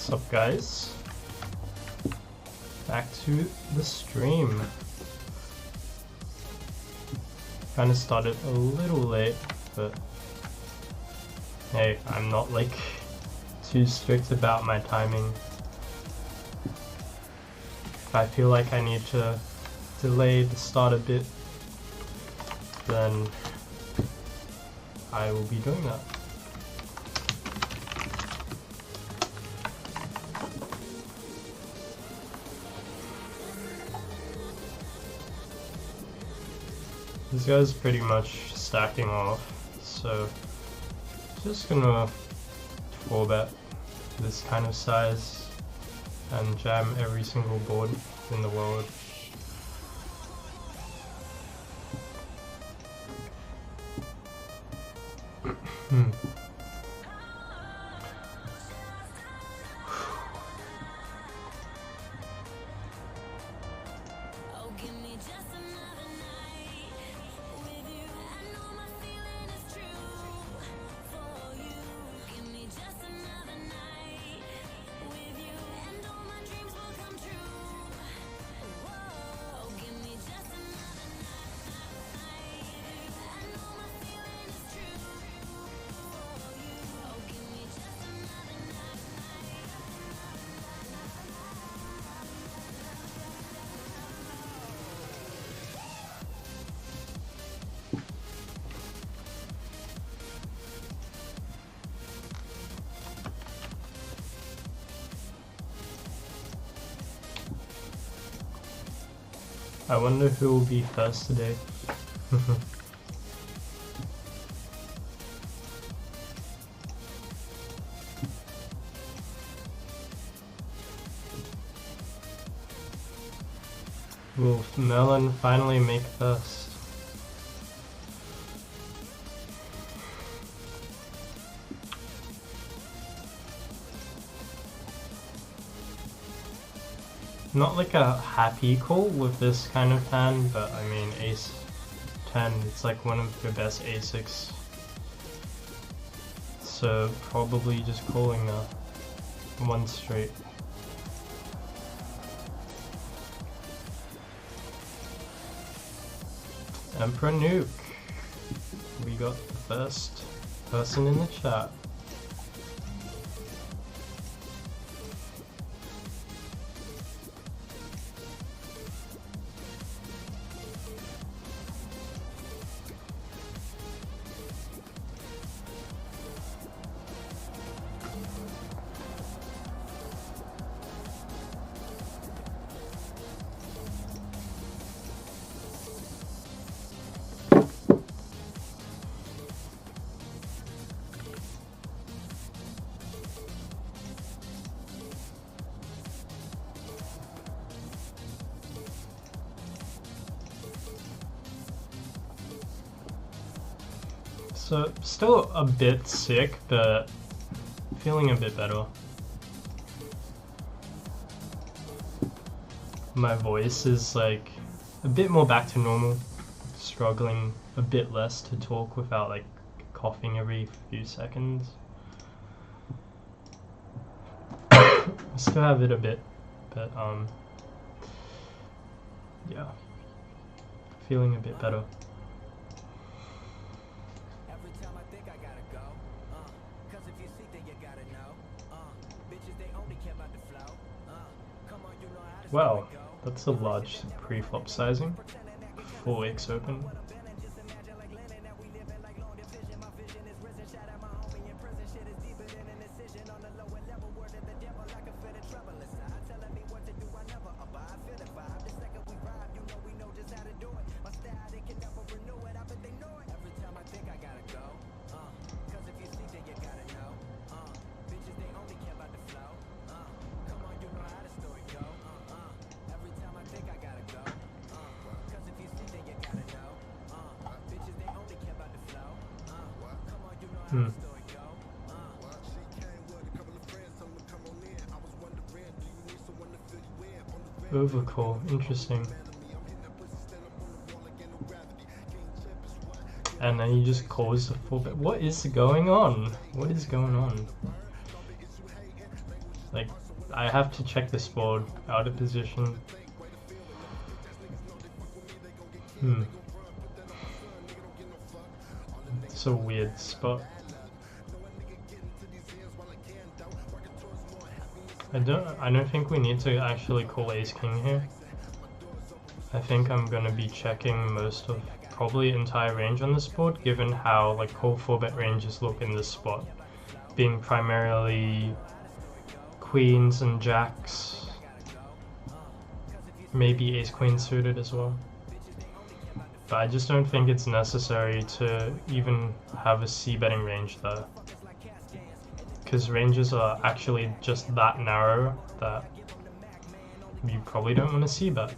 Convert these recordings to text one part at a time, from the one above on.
What's up, guys? Back to the stream. Kinda started a little late, but hey, I'm not like too strict about my timing. If I feel like I need to delay the start a bit, then I will be doing that. This guy's pretty much stacking off, so just gonna 4-bet this kind of size and jam every single board in the world. I wonder who will be first today. Will Melon finally make first? Not like a happy call with this kind of hand, but I mean ace 10, it's like one of your best a6, so probably just calling a one straight. Emperor Nuke, we got the first person in the chat. So, still a bit sick, but feeling a bit better. My voice is like a bit more back to normal, struggling a bit less to talk without like coughing every few seconds. I still have it a bit, but yeah, feeling a bit better. Wow, that's a large pre-flop sizing. 4x open. Overcall, interesting. And then he just calls the 4-bet. What is going on? What is going on? Like, I have to check this board out of position. It's a weird spot. I don't think we need to actually call ace king here. I think I'm gonna be checking most of probably entire range on this board, given how like call 4-bet ranges look in this spot, being primarily queens and jacks, maybe ace queen suited as well. But I just don't think it's necessary to even have a C betting range there, because ranges are actually just that narrow that you probably don't want to C bet.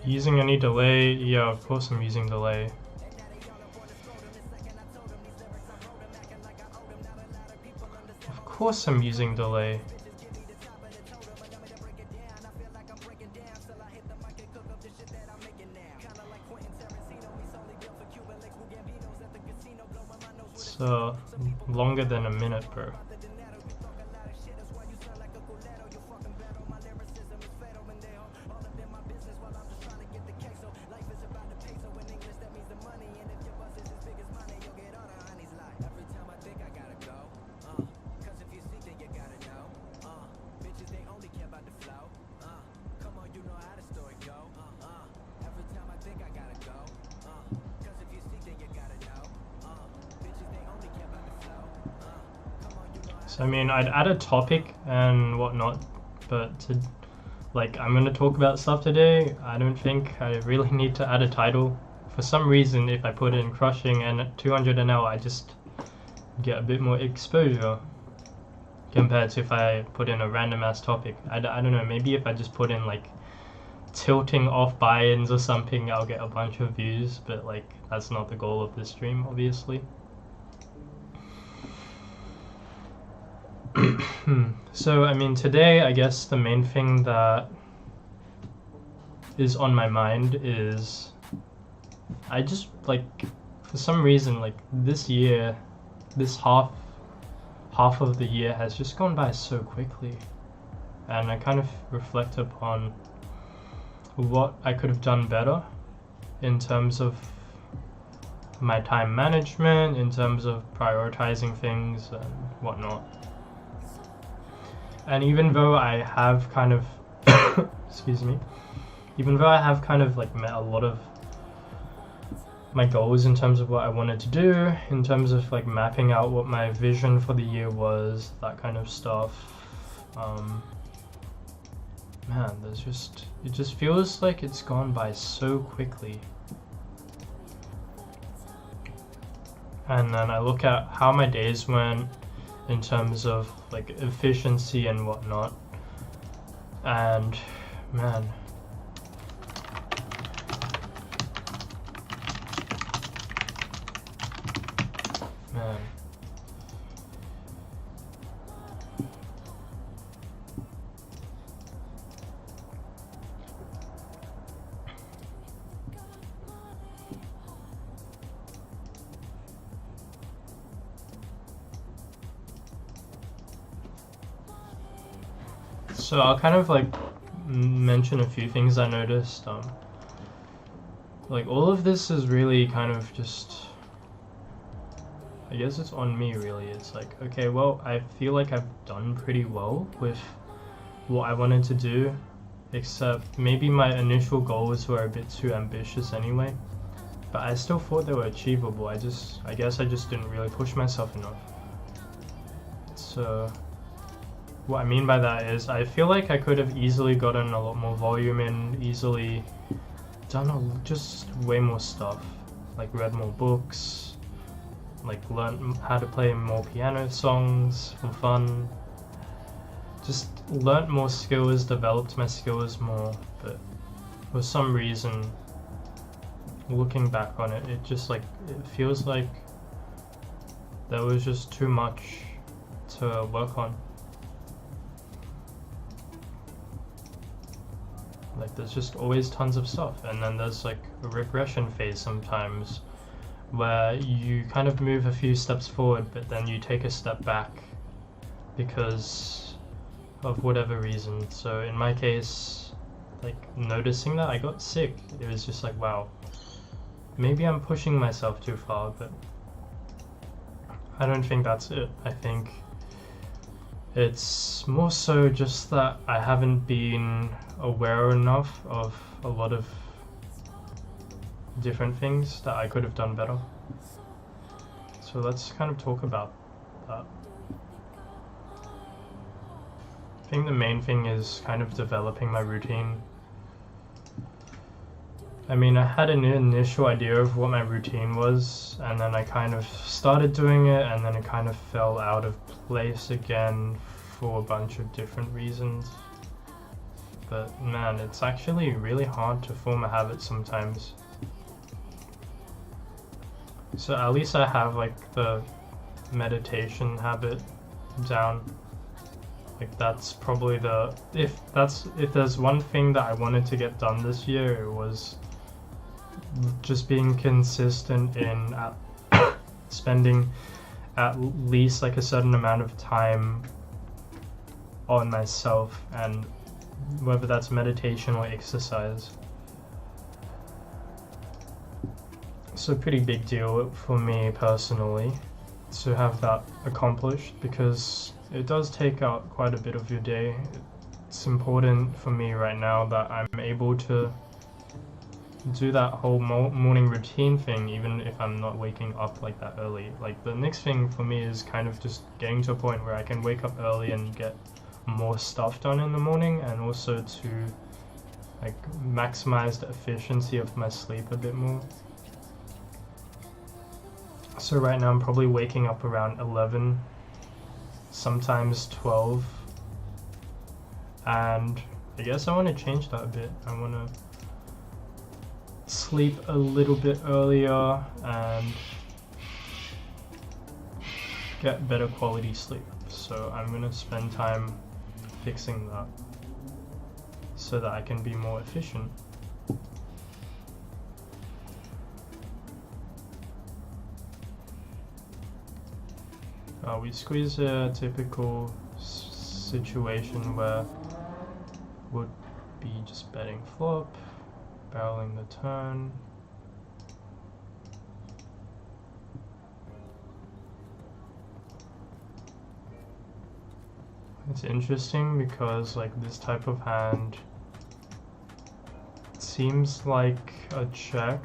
Using any delay? Yeah, of course I'm using delay. Of course I'm using delay. It's longer than a minute, bro. So I mean, I'd add a topic and whatnot, but I'm gonna talk about stuff today. I don't think I really need to add a title. For some reason, if I put in crushing and 200 NL, I just get a bit more exposure compared to if I put in a random ass topic. I don't know, maybe if I just put in like tilting off buy-ins or something, I'll get a bunch of views, but like that's not the goal of this stream, obviously. So I mean, today I guess the main thing that is on my mind is I just like, for some reason, like this year, this half of the year has just gone by so quickly, and I kind of reflect upon what I could have done better in terms of my time management, in terms of prioritizing things and whatnot. And even though I have kind of excuse me, even though I have kind of like met a lot of my goals in terms of what I wanted to do, in terms of like mapping out what my vision for the year was, that kind of stuff, man, it just feels like it's gone by so quickly. And then I look at how my days went in terms of like efficiency and whatnot, and man, so I'll kind of like mention a few things I noticed. Like all of this is really kind of just, I guess it's on me really. It's like, okay, well, I feel like I've done pretty well with what I wanted to do, except maybe my initial goals were a bit too ambitious anyway, but I still thought they were achievable. I guess I just didn't really push myself enough. So what I mean by that is I feel like I could have easily gotten a lot more volume in, easily done just way more stuff, like read more books, like learned how to play more piano songs for fun, just learnt more skills, developed my skills more. But for some reason, looking back on it, it feels like there was just too much to work on. Like there's just always tons of stuff, and then there's like a regression phase sometimes where you kind of move a few steps forward but then you take a step back because of whatever reason. So in my case, like noticing that I got sick, it was just like, wow, maybe I'm pushing myself too far, but I don't think that's it. I think it's more so just that I haven't been aware enough of a lot of different things that I could have done better. So let's kind of talk about that. I think the main thing is kind of developing my routine. I mean, I had an initial idea of what my routine was, and then I kind of started doing it, and then it kind of fell out of place again for a bunch of different reasons. But man, it's actually really hard to form a habit sometimes. So at least I have like the meditation habit down. Like that's probably the, if there's one thing that I wanted to get done this year, it was just being consistent in spending at least like a certain amount of time on myself, and whether that's meditation or exercise. So pretty big deal for me personally to have that accomplished, because it does take out quite a bit of your day. It's important for me right now that I'm able to do that whole morning routine thing even if I'm not waking up like that early. Like the next thing for me is kind of just getting to a point where I can wake up early and get more stuff done in the morning, and also to like maximize the efficiency of my sleep a bit more. So right now I'm probably waking up around 11, sometimes 12, and I guess I want to change that a bit. I want to sleep a little bit earlier and get better quality sleep. So I'm going to spend time fixing that so that I can be more efficient. We squeeze a typical situation where would be just betting flop, barreling the turn. It's interesting because like this type of hand seems like a check,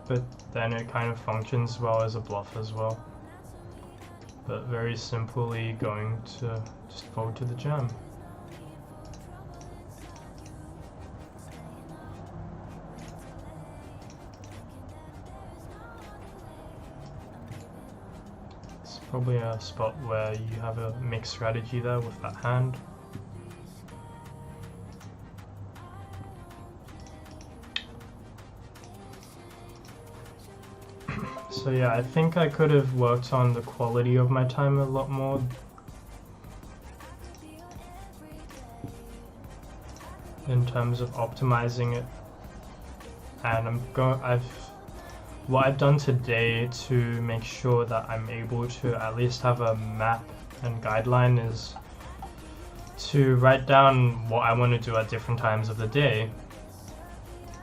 but then it kind of functions well as a bluff as well. But very simply going to just fold to the jam. It's probably a spot where you have a mixed strategy there with that hand. So yeah, I think I could have worked on the quality of my time a lot more. In terms of optimizing it. And what I've done today to make sure that I'm able to at least have a map and guideline is to write down what I want to do at different times of the day.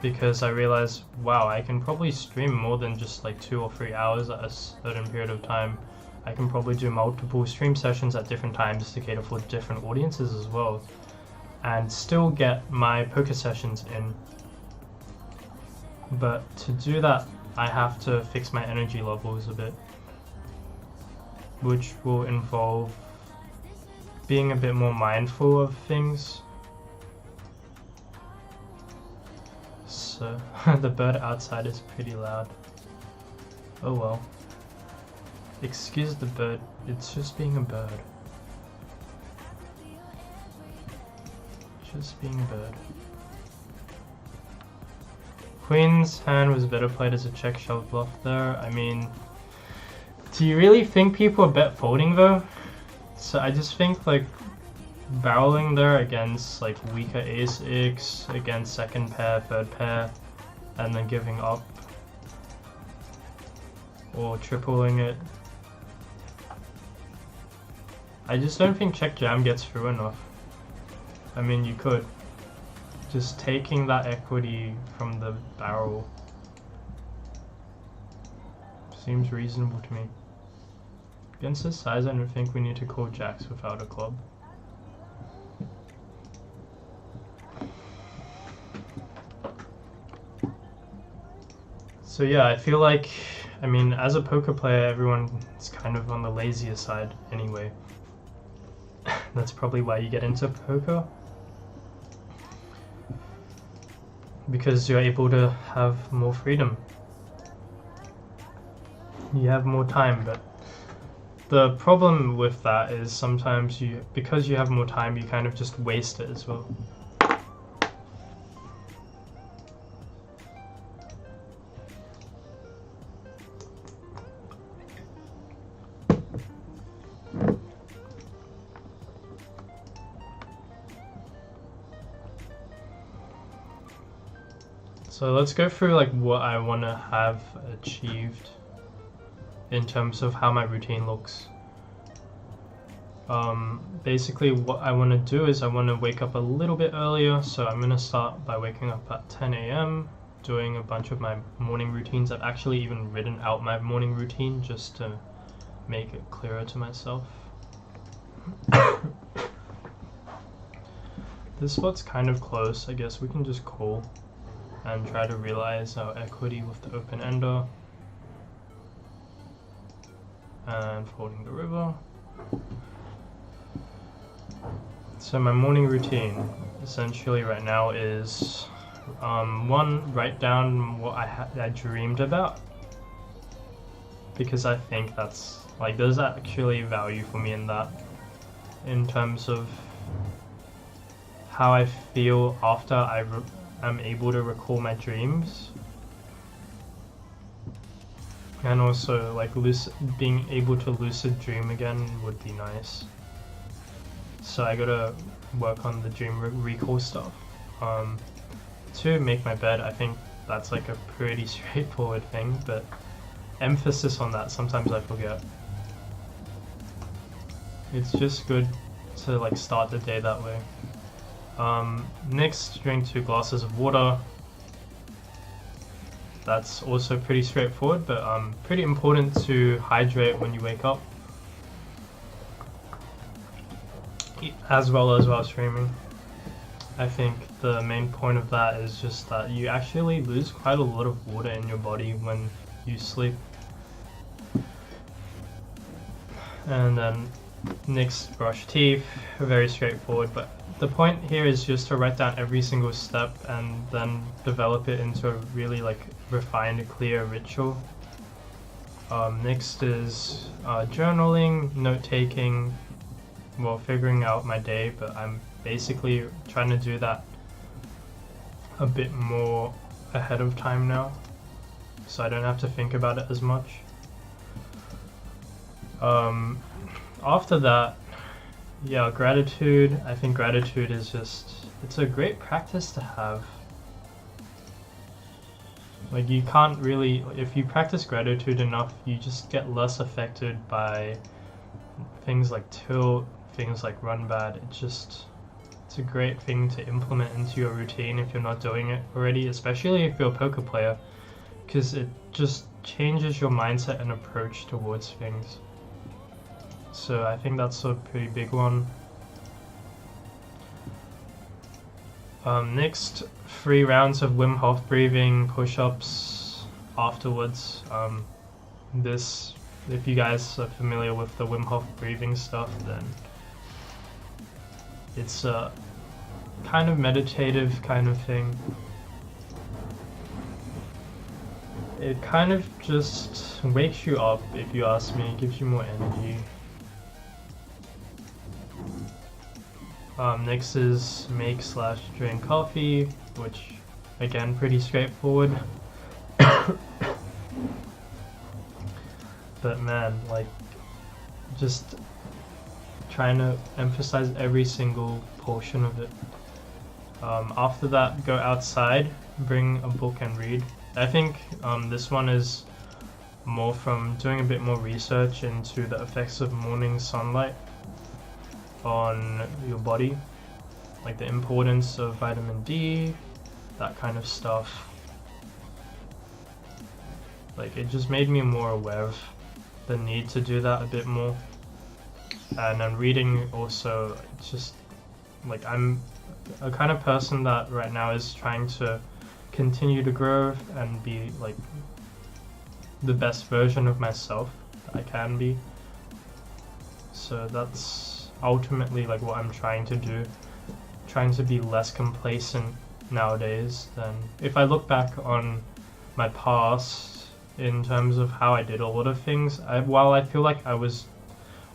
Because I realized, wow, I can probably stream more than just like 2 or 3 hours at a certain period of time. I can probably do multiple stream sessions at different times to cater for different audiences as well, and still get my poker sessions in. But to do that, I have to fix my energy levels a bit, which will involve being a bit more mindful of things. So the bird outside is pretty loud. Oh well. Excuse the bird, it's just being a bird. Just being a bird. Queen's hand was better played as a check shove bluff there. I mean, Do you really think people are bet folding though? So I just think like barreling there against like weaker ace-x, against second pair, third pair, and then giving up. Or tripling it. I just don't think check jam gets through enough. I mean, you could. Just taking that equity from the barrel seems reasonable to me. Against this size, I don't think we need to call jacks without a club. So yeah, I feel like, I mean, as a poker player, everyone's kind of on the lazier side anyway. That's probably why you get into poker. Because you're able to have more freedom. You have more time, but the problem with that is sometimes because you have more time, you kind of just waste it as well. So let's go through like what I want to have achieved in terms of how my routine looks. Basically what I want to do is I want to wake up a little bit earlier, so I'm going to start by waking up at 10 AM, doing a bunch of my morning routines. I've actually even written out my morning routine just to make it clearer to myself. This spot's kind of close, I guess we can just call and try to realize our equity with the open ender and folding the river. So my morning routine essentially right now is one, write down what I dreamed about, because I think that's like there's actually value for me in that, in terms of how I feel after I'm able to recall my dreams, and also like being able to lucid dream again would be nice. So I gotta work on the dream recall stuff. To make my bed, I think that's like a pretty straightforward thing, but emphasis on that, sometimes I forget. It's just good to like start the day that way. Next, drink 2 glasses of water. That's also pretty straightforward, but pretty important to hydrate when you wake up, as well as while streaming. I think the main point of that is just that you actually lose quite a lot of water in your body when you sleep. And then next, brush teeth. Very straightforward, but the point here is just to write down every single step and then develop it into a really like refined, clear ritual. Next is journaling, note-taking, well, figuring out my day, but I'm basically trying to do that a bit more ahead of time now, so I don't have to think about it as much. After that, yeah, gratitude. I think gratitude is just, it's a great practice to have. Like you can't really, if you practice gratitude enough, you just get less affected by things like tilt, things like run bad. It's a great thing to implement into your routine if you're not doing it already, especially if you're a poker player, because it just changes your mindset and approach towards things. So I think that's a pretty big one. Next, 3 rounds of Wim Hof breathing, push-ups afterwards. This, if you guys are familiar with the Wim Hof breathing stuff, then it's a kind of meditative kind of thing. It kind of just wakes you up, if you ask me, gives you more energy. Next is make/drink coffee, which again pretty straightforward. But man, like, just trying to emphasize every single portion of it. After that, go outside, bring a book and read. I think this one is more from doing a bit more research into the effects of morning sunlight on your body, like the importance of vitamin D, that kind of stuff. Like, it just made me more aware of the need to do that a bit more. And then reading also, just like, I'm a kind of person that right now is trying to continue to grow and be like the best version of myself that I can be. So that's ultimately like what I'm trying to do, trying to be less complacent nowadays than if I look back on my past in terms of how I did a lot of things. While I feel like I was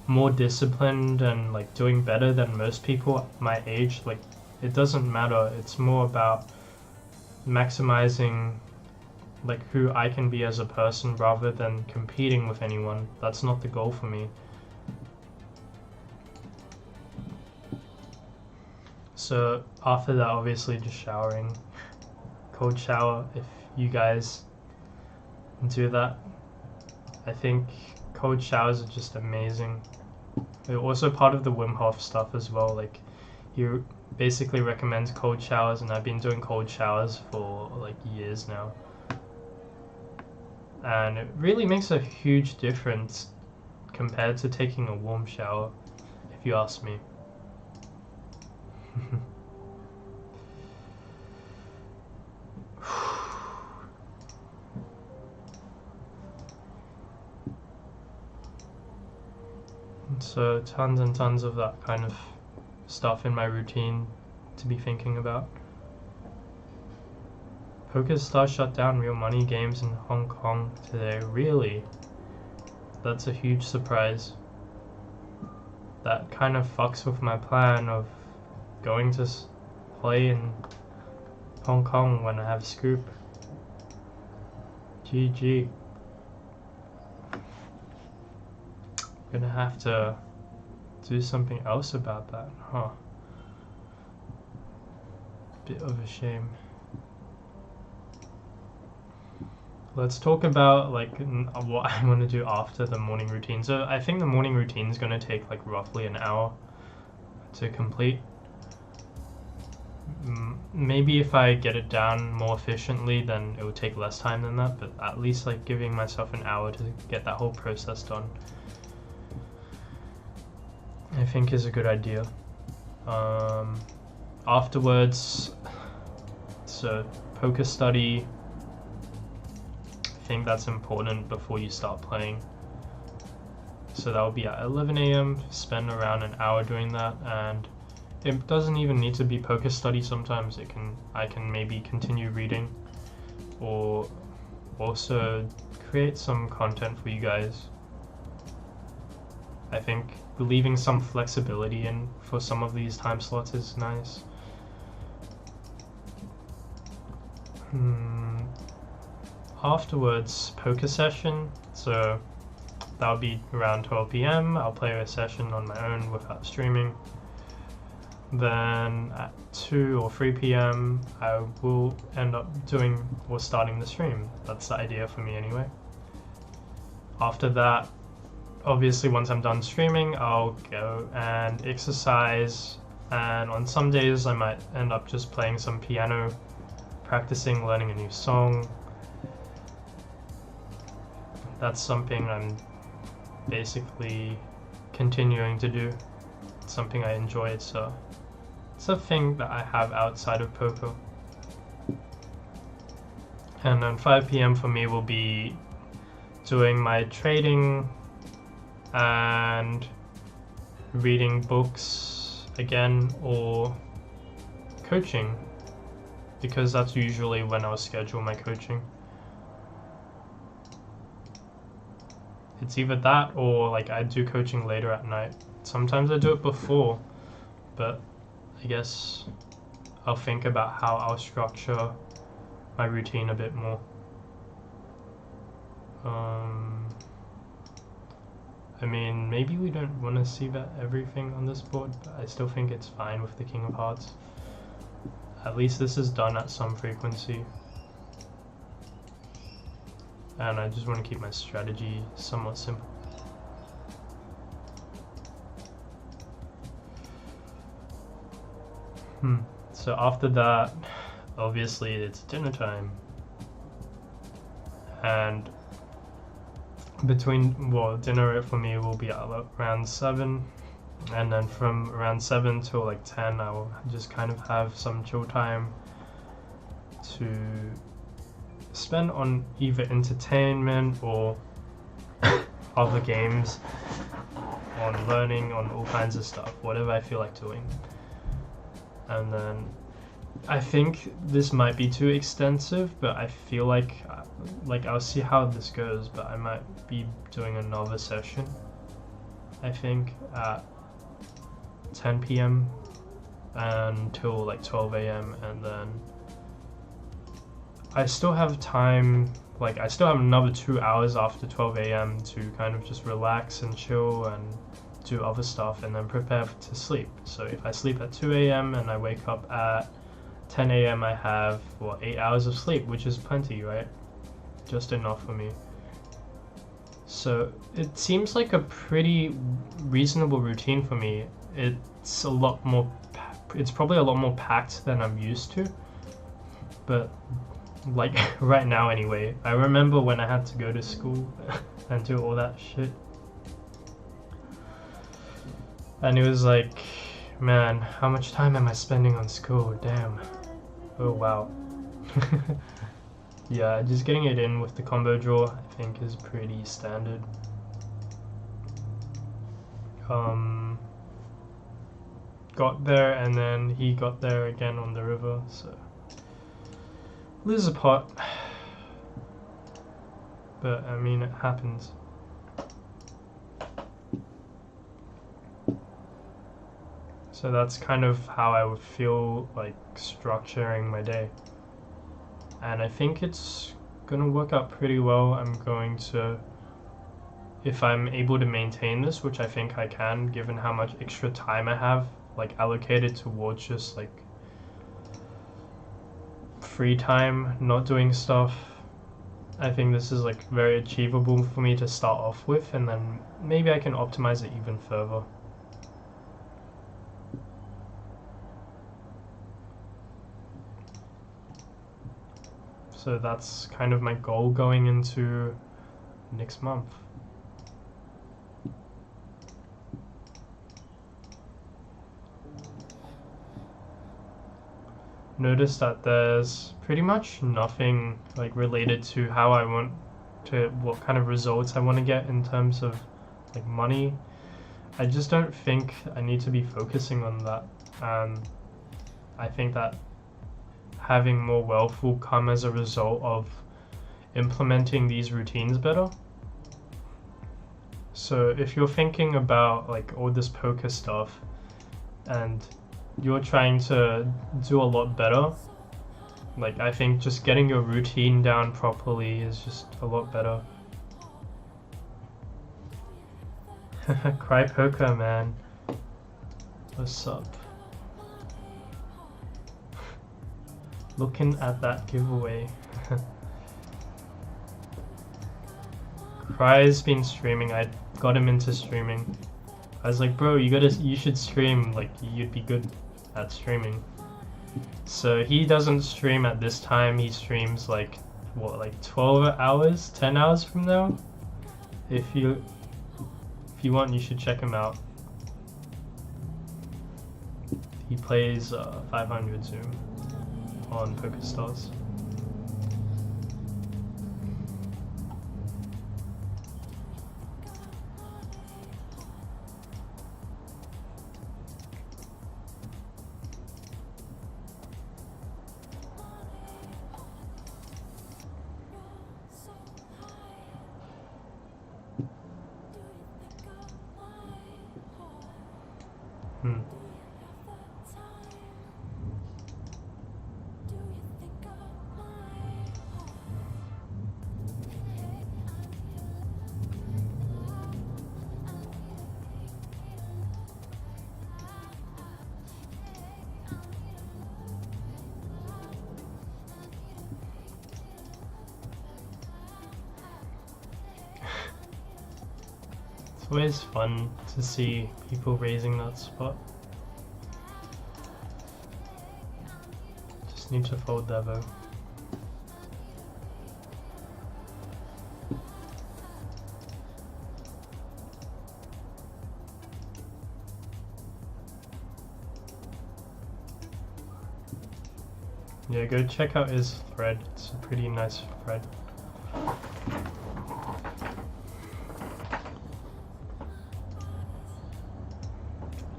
more disciplined and like doing better than most people my age, like, it doesn't matter. It's more about maximizing like who I can be as a person rather than competing with anyone. That's not the goal for me. So after that, obviously just showering, cold shower if you guys do that. I think cold showers are just amazing. They're also part of the Wim Hof stuff as well. Like, he basically recommends cold showers, and I've been doing cold showers for like years now. And it really makes a huge difference compared to taking a warm shower, if you ask me. So tons and tons of that kind of stuff in my routine to be thinking about. PokerStars shut down real money games in Hong Kong today. Really? That's a huge surprise. That kind of fucks with my plan of going to play in Hong Kong when I have Scoop. GG. Gonna have to do something else about that, huh? Bit of a shame. Let's talk about like what I want to do after the morning routine. So I think the morning routine is going to take like roughly an hour to complete. Maybe if I get it down more efficiently, then it would take less time than that, but at least like giving myself an hour to get that whole process done, I think is a good idea. Afterwards, so poker study, I think that's important before you start playing. So that will be at 11 a.m. Spend around an hour doing that, and it doesn't even need to be poker study. Sometimes I can maybe continue reading, or also create some content for you guys. I think leaving some flexibility in for some of these time slots is nice. Afterwards, poker session, so that'll be around 12 p.m. I'll play a session on my own without streaming. Then at 2 or 3 p.m. I will end up doing or starting the stream. That's the idea for me anyway. After that, obviously once I'm done streaming, I'll go and exercise, and on some days I might end up just playing some piano, practicing learning a new song. That's something I'm basically continuing to do. It's something I enjoy. It's a thing that I have outside of poker. And then 5 p.m. for me will be doing my trading and reading books again, or coaching, because that's usually when I'll schedule my coaching. It's either that or like I do coaching later at night. Sometimes I do it before, but I guess I'll think about how I'll structure my routine a bit more. I mean, maybe we don't want to see that everything on this board, but I still think it's fine with the King of Hearts. At least this is done at some frequency. And I just want to keep my strategy somewhat simple. So after that, obviously it's dinner time. And dinner for me will be around 7. And then from around 7 till like 10, I will just kind of have some chill time to spend on either entertainment or other games, on learning, on all kinds of stuff, whatever I feel like doing. And then I think this might be too extensive, but I feel like I'll see how this goes, but I might be doing another session, I think, at 10 p.m. until like 12 a.m. and then I still have time, like I still have another 2 hours after 12 a.m. to kind of just relax and chill and do other stuff and then prepare to sleep. So if I sleep at 2 a.m. and I wake up at 10 a.m. I have 8 hours of sleep, which is plenty, right? Just enough for me. So it seems like a pretty reasonable routine for me. It's probably a lot more packed than I'm used to, but like right now anyway. I remember when I had to go to school and do all that shit, and it was like, man, how much time am I spending on school? Damn. Oh wow. Yeah, just getting it in with the combo draw I think is pretty standard. Got there and then he got there again on the river, so lose a pot, but I mean it happens. So that's kind of how I would feel like structuring my day, and I think it's gonna work out pretty well. I'm going to, if I'm able to maintain this, which I think I can given how much extra time I have like allocated towards just like free time, not doing stuff, I think this is like very achievable for me to start off with, and then maybe I can optimize it even further. So that's kind of my goal going into next month. Notice that there's pretty much nothing like related to how I want to, what kind of results I want to get in terms of like money. I just don't think I need to be focusing on that. I think that having more wealth will come as a result of implementing these routines better. So if you're thinking about like all this poker stuff and you're trying to do a lot better, like I think just getting your routine down properly is just a lot better. Cry poker, man. What's up? Looking at that giveaway. Cry's been streaming. I got him into streaming. I was like, bro, you should stream, like you'd be good at streaming. So he doesn't stream at this time. He streams like 12 hours, 10 hours from now. If you want, you should check him out. He plays 500 Zoom on PokerStars. It's always fun to see people raising that spot. Just need to fold Devo. Yeah, go check out his thread. It's a pretty nice thread.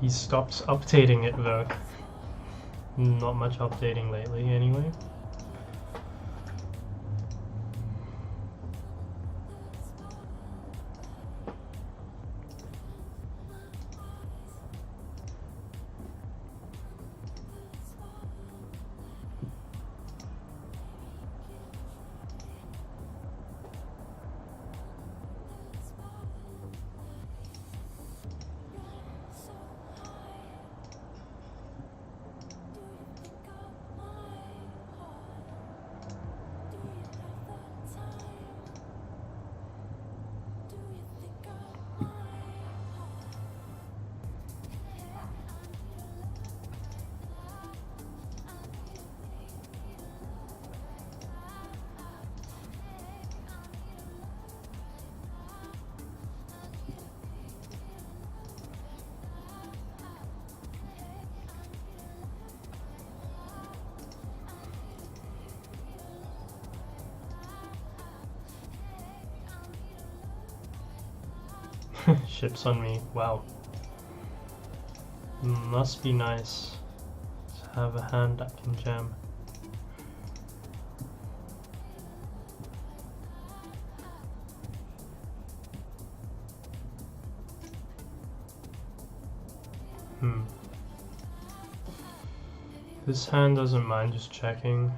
He stops updating it though. Not much updating lately anyway. Ships on me, wow. Must be nice to have a hand that can jam. This hand doesn't mind just checking.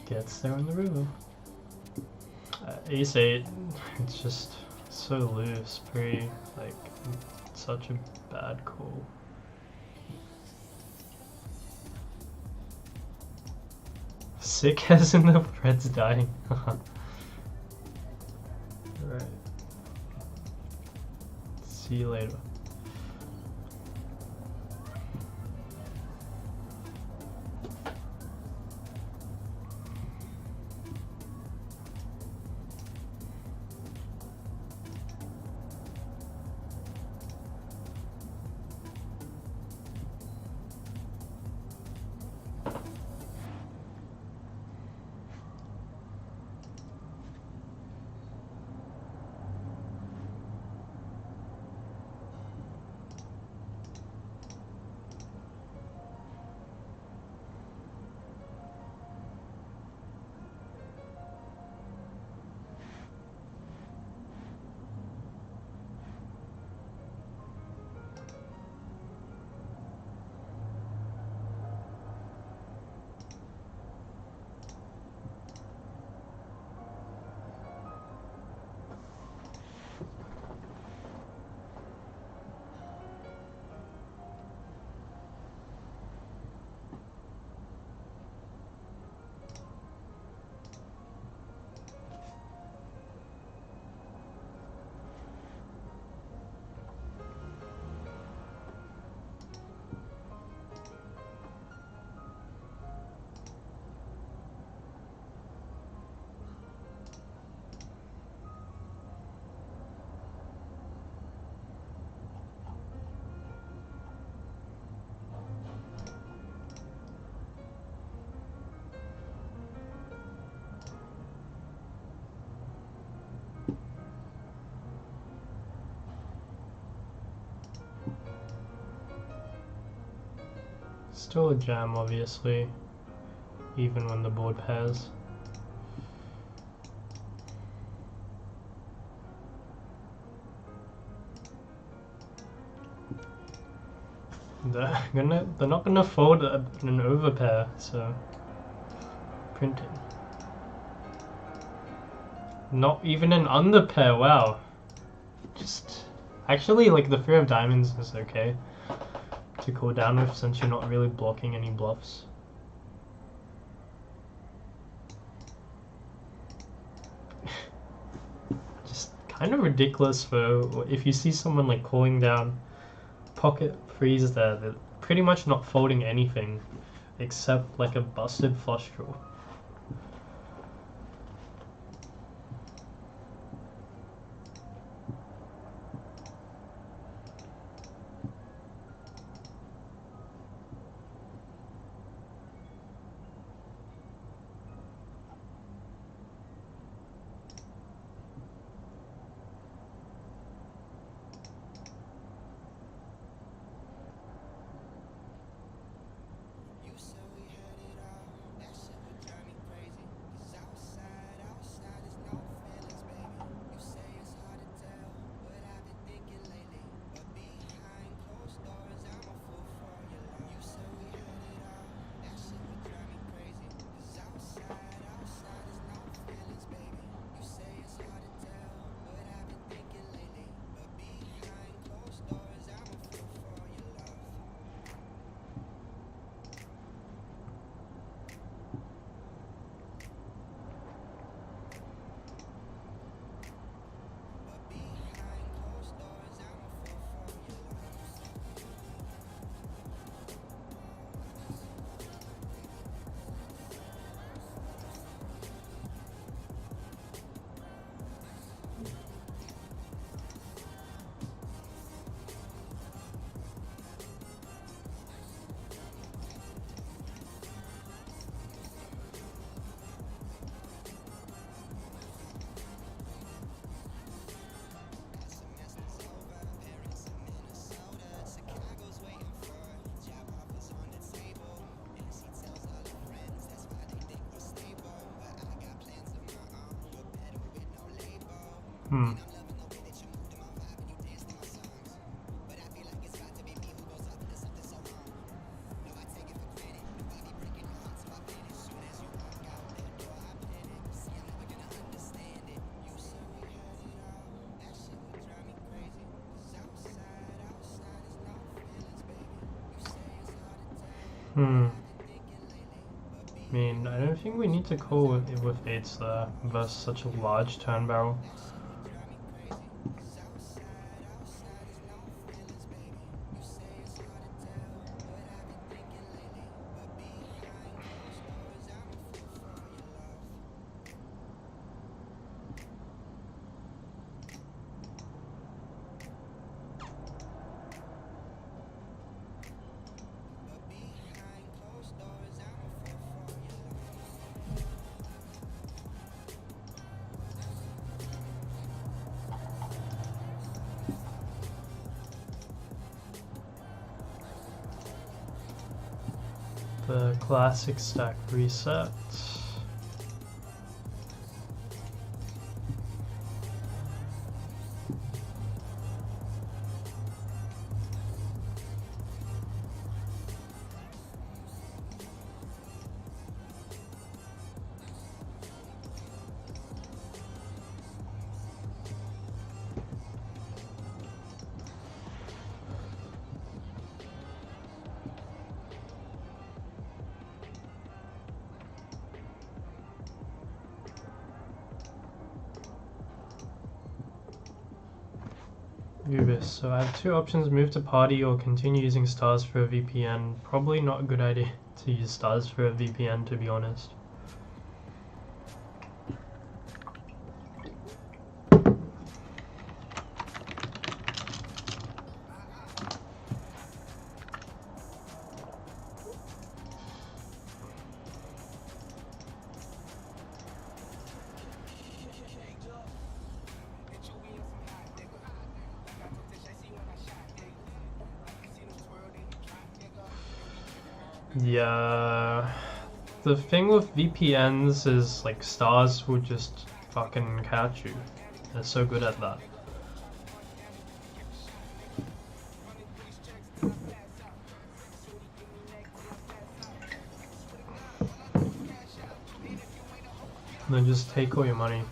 Gets there on the river. Ace 8, it's just so loose, pretty, like, such a bad call. Sick as in the thread's dying. Alright. See you later. Still a jam, obviously, even when the board pairs. They're not gonna fold an overpair, so printing. Not even an underpair, wow. Just actually, like, the 3 of diamonds is okay to cool down with since you're not really blocking any bluffs. Just kind of ridiculous for if you see someone like calling down pocket threes there, they're pretty much not folding anything except like a busted flush draw. I mean, I don't think we need to call with 8s there versus such a large turn barrel. The classic stack reset. So I have 2 options: move to party or continue using stars for a VPN. Probably not a good idea to use stars for a VPN, to be honest. Yeah, the thing with VPNs is like stars will just fucking catch you. They're so good at that. They just take all your money.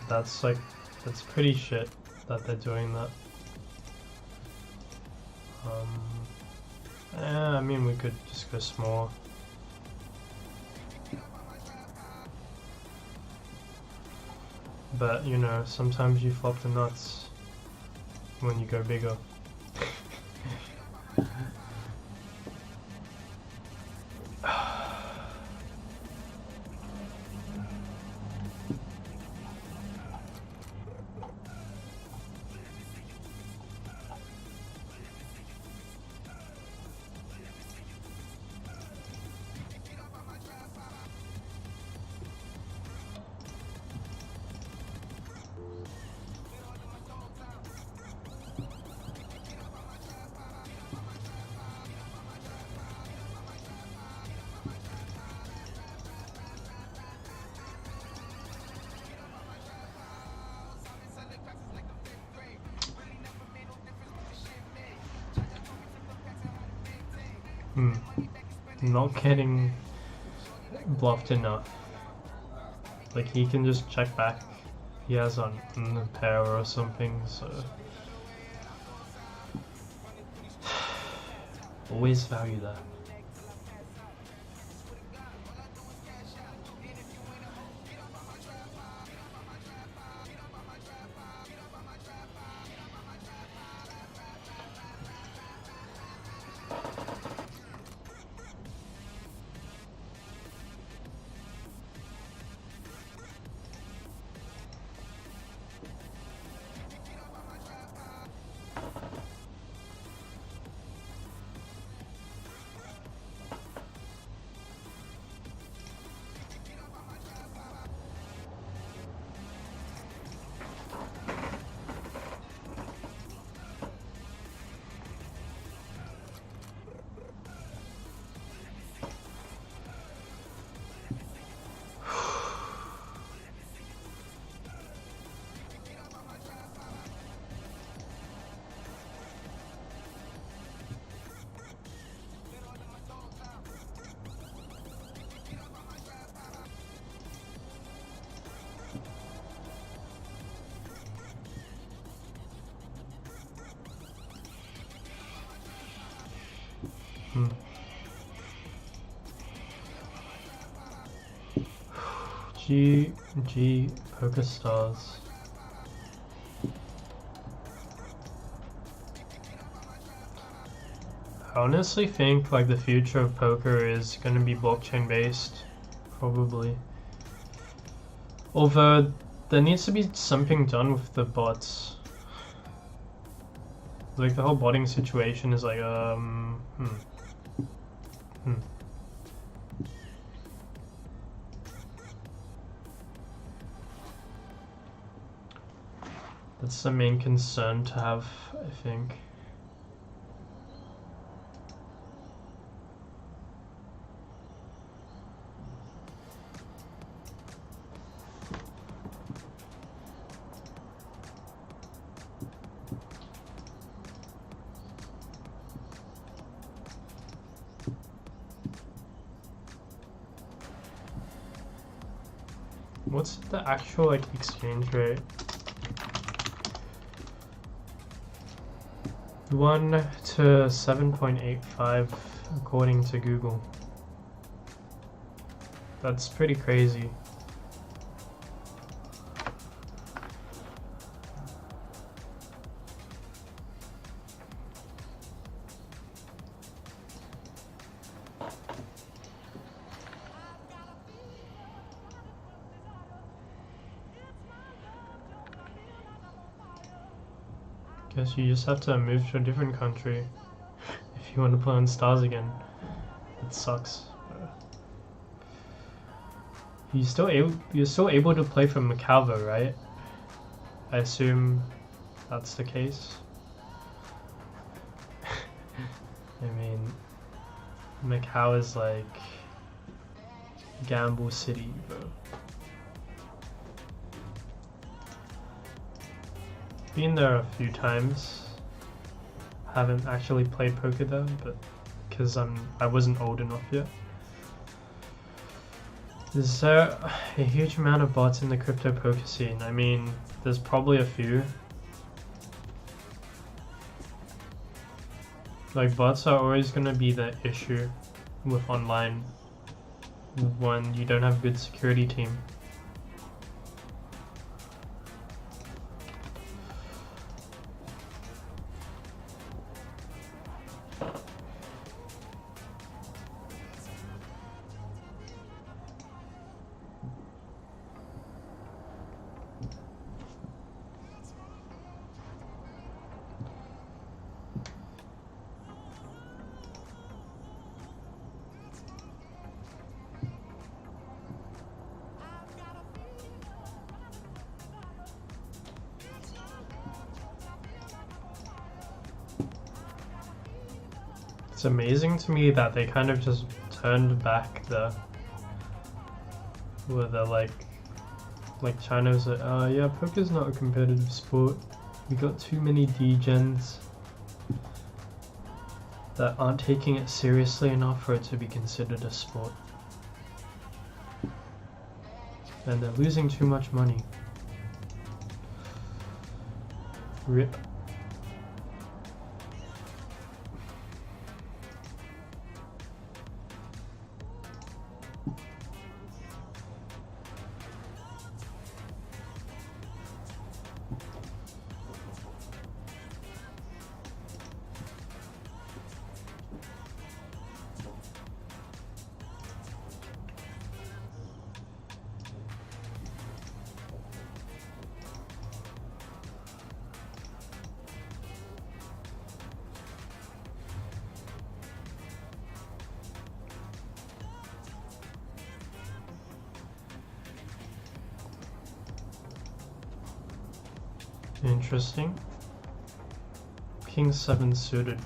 That's like, that's pretty shit that they're doing that. I mean, we could just go small. But, you know, sometimes you flop the nuts when you go bigger. Not getting bluffed enough. Like, he can just check back. He has on the pair or something, so always value that. GG Poker Stars. I honestly think like the future of poker is going to be blockchain based, probably. Although there needs to be something done with the bots. Like the whole botting situation is like That's the main concern to have, I think. What's the actual like exchange rate? 1 to 7.85 according to Google. That's pretty crazy. Guess you just have to move to a different country if you want to play on stars again. It sucks. You're still able to play from Macau though, right? I assume that's the case. I mean, Macau is like Gamble City, bro. Been there a few times. Haven't actually played poker there, but because I wasn't old enough yet. Is there a huge amount of bots in the crypto poker scene? I mean, there's probably a few. Like, bots are always going to be the issue with online when you don't have a good security team. It's amazing to me that they kind of just turned back where they're like China's like, yeah, poker's not a competitive sport. We got too many degens that aren't taking it seriously enough for it to be considered a sport. And they're losing too much money. RIP. Interesting. King 7 suited.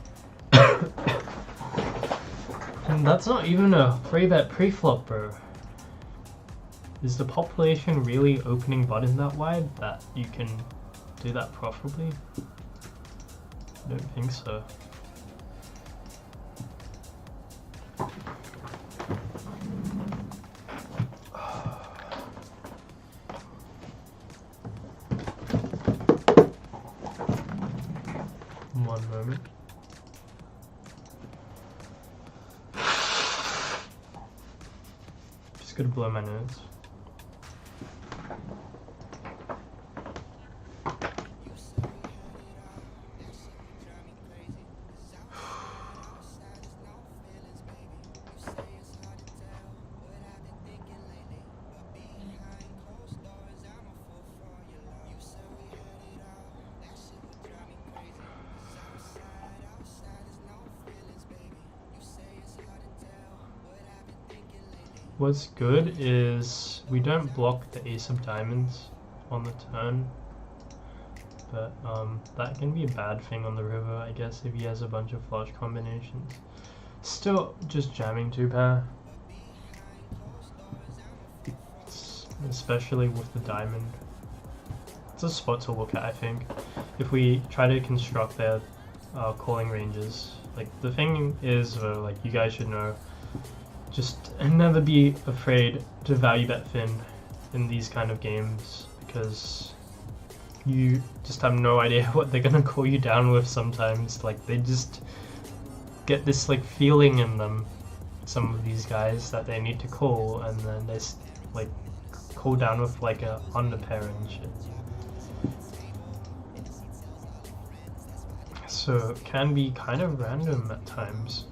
And that's not even a free bet pre-flop, bro. Is the population really opening button that wide that you can do that profitably? I don't think so. One moment. Just gonna blow my nose. What's good is we don't block the ace of diamonds on the turn, but that can be a bad thing on the river, I guess, if he has a bunch of flush combinations. Still just jamming 2-pair, especially with the diamond. It's a spot to look at, I think, if we try to construct their calling ranges. Like, the thing is, like, you guys should know, just never be afraid to value bet thin in these kind of games, because you just have no idea what they're gonna call you down with sometimes. Like, they just get this like feeling in them, some of these guys, that they need to call, and then they like call down with like a underpair and shit. So it can be kind of random at times.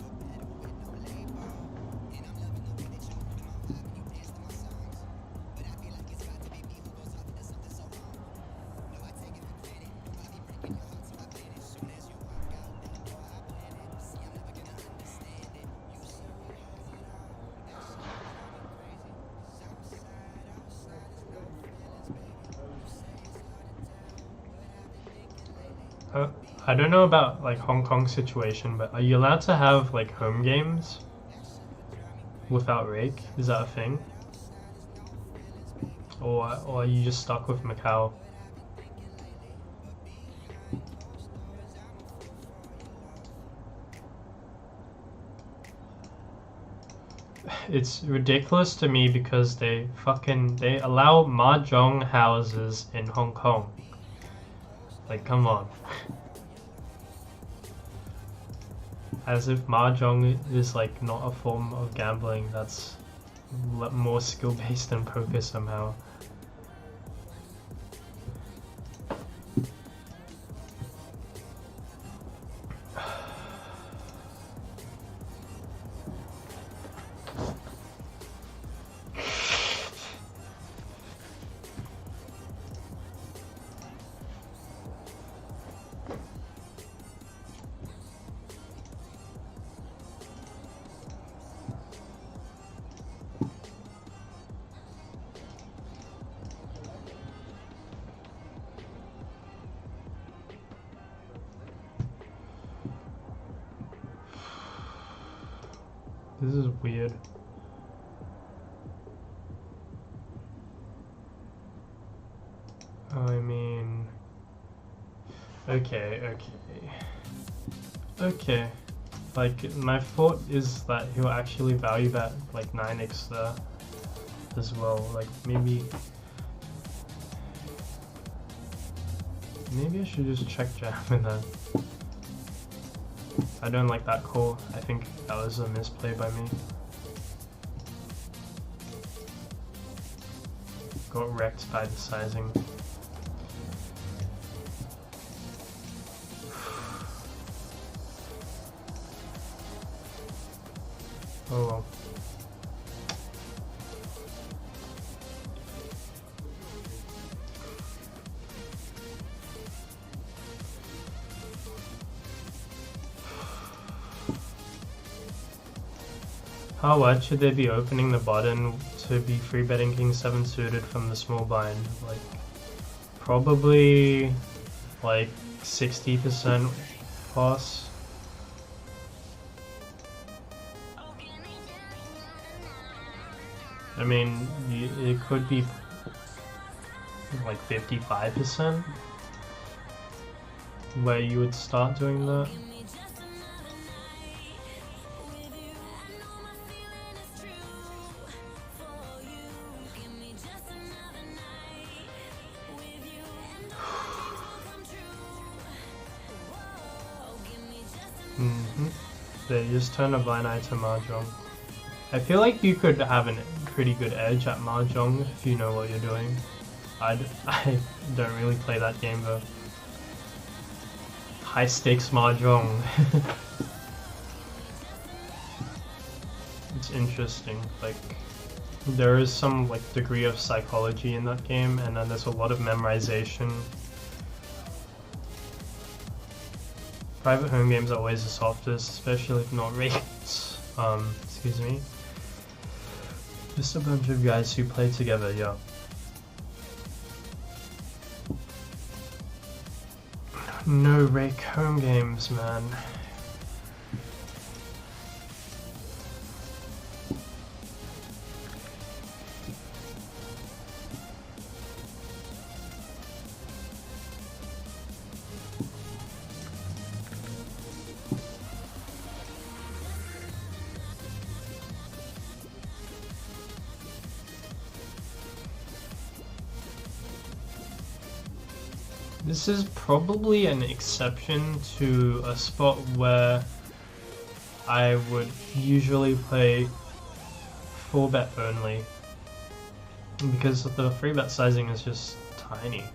I don't know about like Hong Kong situation, but are you allowed to have like home games without rake? Is that a thing? Or are you just stuck with Macau? it's ridiculous to me because they allow mahjong houses in Hong Kong. Like, come on. As if mahjong is like not a form of gambling that's more skill based than poker somehow. This is weird. I mean, okay. Like, my thought is that he'll actually value that like 9x there as well. Like, maybe I should just check jam and then. I don't like that call. I think that was a misplay by me. Got wrecked by the sizing. Oh well. How wide should they be opening the button to be free betting King 7 suited from the small blind? Like, probably like 60% plus. I mean, it could be like 55% where you would start doing that. They just turn a blind eye to mahjong. I feel like you could have a pretty good edge at mahjong if you know what you're doing. I don't really play that game though. High stakes mahjong. It's interesting. Like, there is some like degree of psychology in that game, and then there's a lot of memorization. Private home games are always the softest, especially if not rates. Excuse me. Just a bunch of guys who play together, yeah. No rake home games, man. This is probably an exception to a spot where I would usually play 4-bet only, because the 3-bet sizing is just tiny.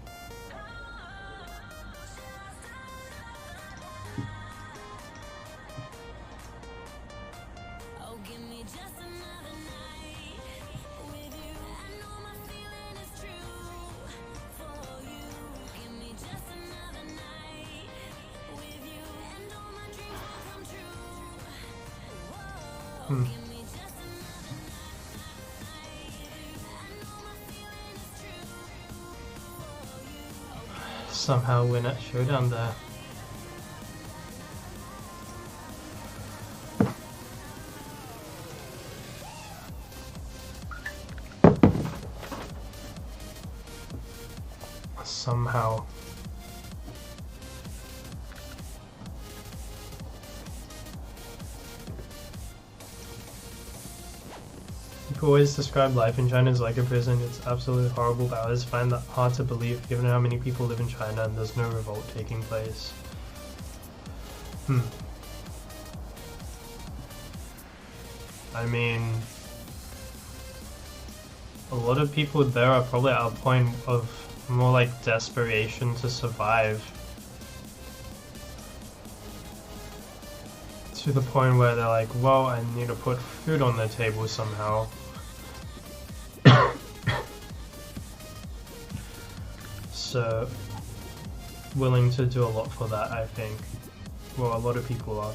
Somehow win at showdown there. Somehow. People always describe life in China as like a prison. It's absolutely horrible, but I always find that hard to believe given how many people live in China and there's no revolt taking place. I mean, a lot of people there are probably at a point of more like desperation to survive, to the point where they're like, well, I need to put food on the table somehow. So, willing to do a lot for that, I think. Well, a lot of people are.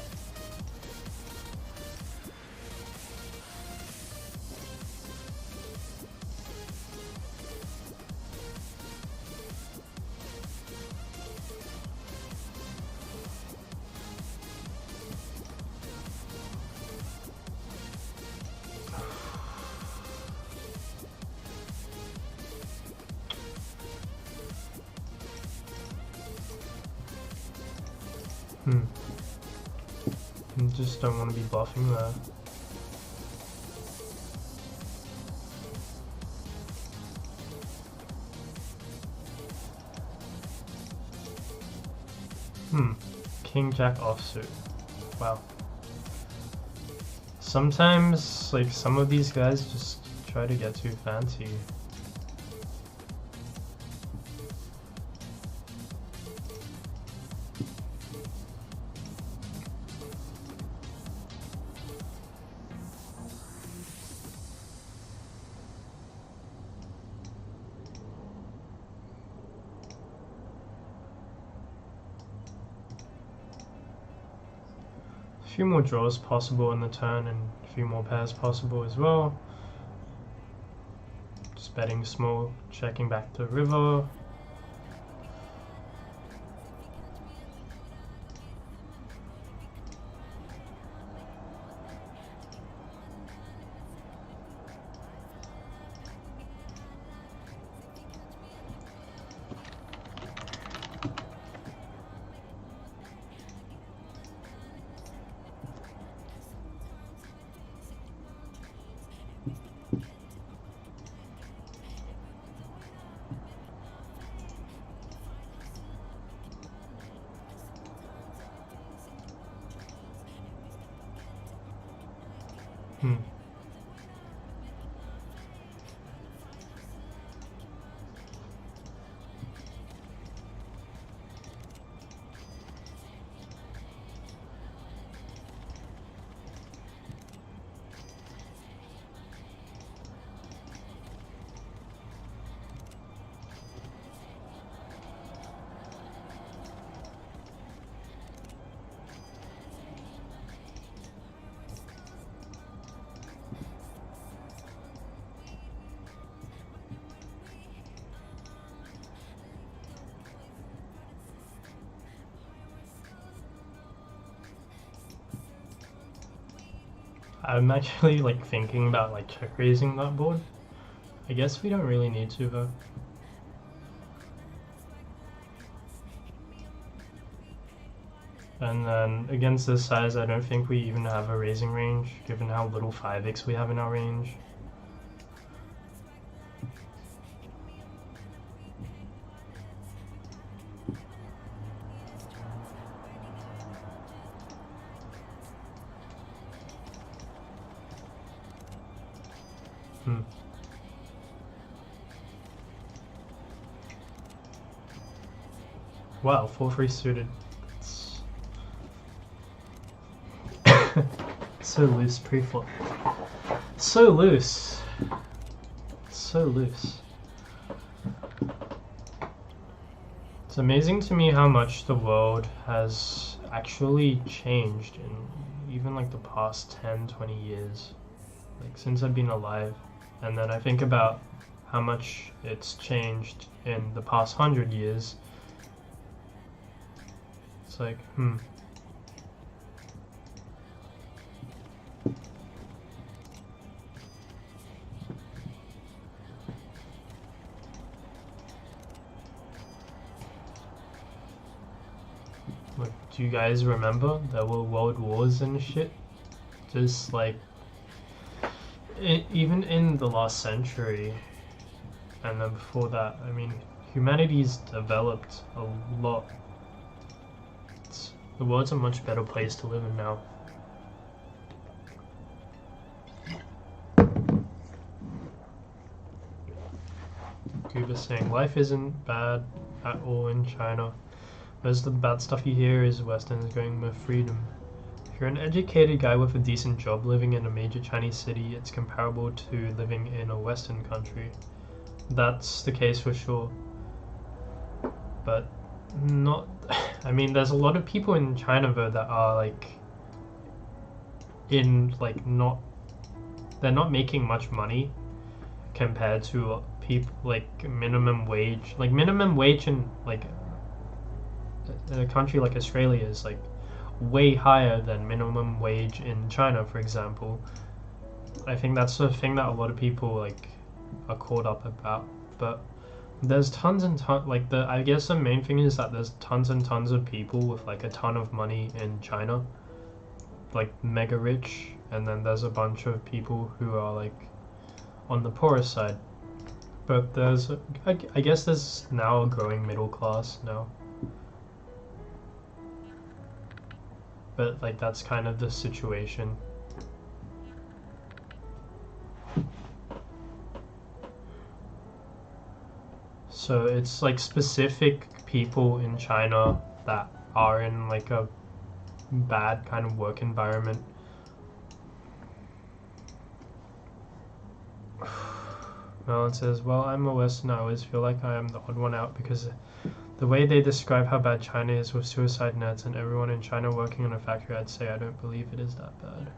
I just don't want to be buffing there. King Jack offsuit. Wow. Sometimes, like, some of these guys just try to get too fancy. A few more draws possible in the turn and a few more pairs possible as well. Just betting small, checking back to river. I'm actually like thinking about like check raising that board. I guess we don't really need to though. And then against this size, I don't think we even have a raising range, given how little 5x we have in our range. Wow, 4-3 suited. So loose pre-flop. So loose. So loose. It's amazing to me how much the world has actually changed in even like the past 10-20 years. Like since I've been alive. And then I think about how much it's changed in the past 100 years. It's like, Like, do you guys remember there were world wars and shit? Just like even in the last century, and then before that, I mean, humanity's developed a lot. The world's a much better place to live in now. Cuba's saying, life isn't bad at all in China. Most of the bad stuff you hear is Westerners going with freedom. If you're an educated guy with a decent job living in a major Chinese city, it's comparable to living in a Western country. That's the case for sure. But not... I mean, there's a lot of people in China though that are like... not... They're not making much money compared to people like minimum wage. Like minimum wage in like a country like Australia is like way higher than minimum wage in China, for example. I think that's the thing that a lot of people like are caught up about. But there's tons and tons, like I guess the main thing is that there's tons and tons of people with like a ton of money in China, like mega rich, and then there's a bunch of people who are like on the poorer side. But there's, I guess there's now a growing middle class now. But like that's kind of the situation. So it's like specific people in China that are in like a bad kind of work environment. Melon says, well, I'm a Westerner, I always feel like I am the odd one out because the way they describe how bad China is with suicide nets and everyone in China working in a factory, I'd say I don't believe it is that bad.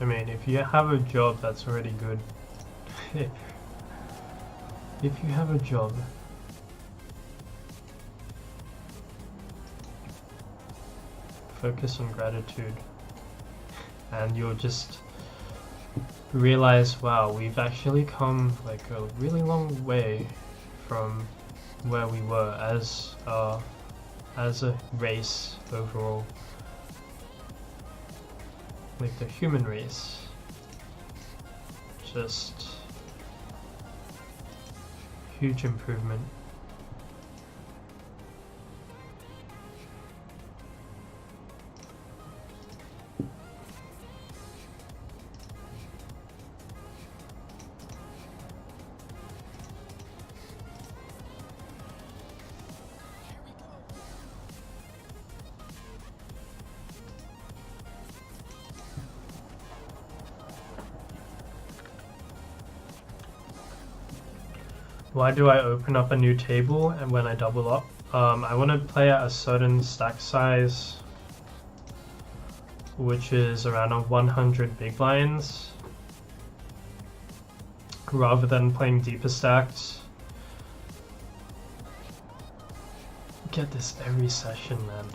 I mean, if you have a job, that's already good. If you have a job, focus on gratitude, and you'll just realize, wow, we've actually come like a really long way from where we were as a race overall. Like the human race, just huge improvement. Why do I open up a new table and when I double up? I want to play at a certain stack size, which is around 100 big blinds, rather than playing deeper stacks. Get this every session, man.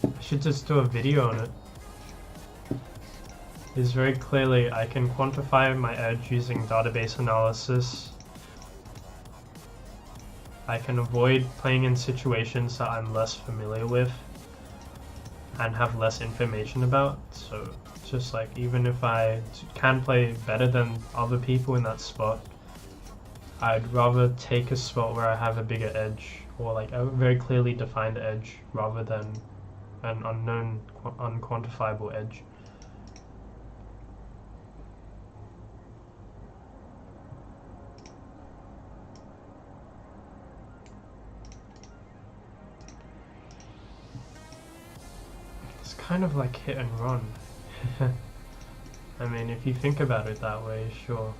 I should just do a video on it. It's very clearly, I can quantify my edge using database analysis. I can avoid playing in situations that I'm less familiar with and have less information about. So just like, even if I can play better than other people in that spot, I'd rather take a spot where I have a bigger edge, or like a very clearly defined edge, rather than an unknown, unquantifiable edge. Kind of like hit and run. I mean, if you think about it that way, sure.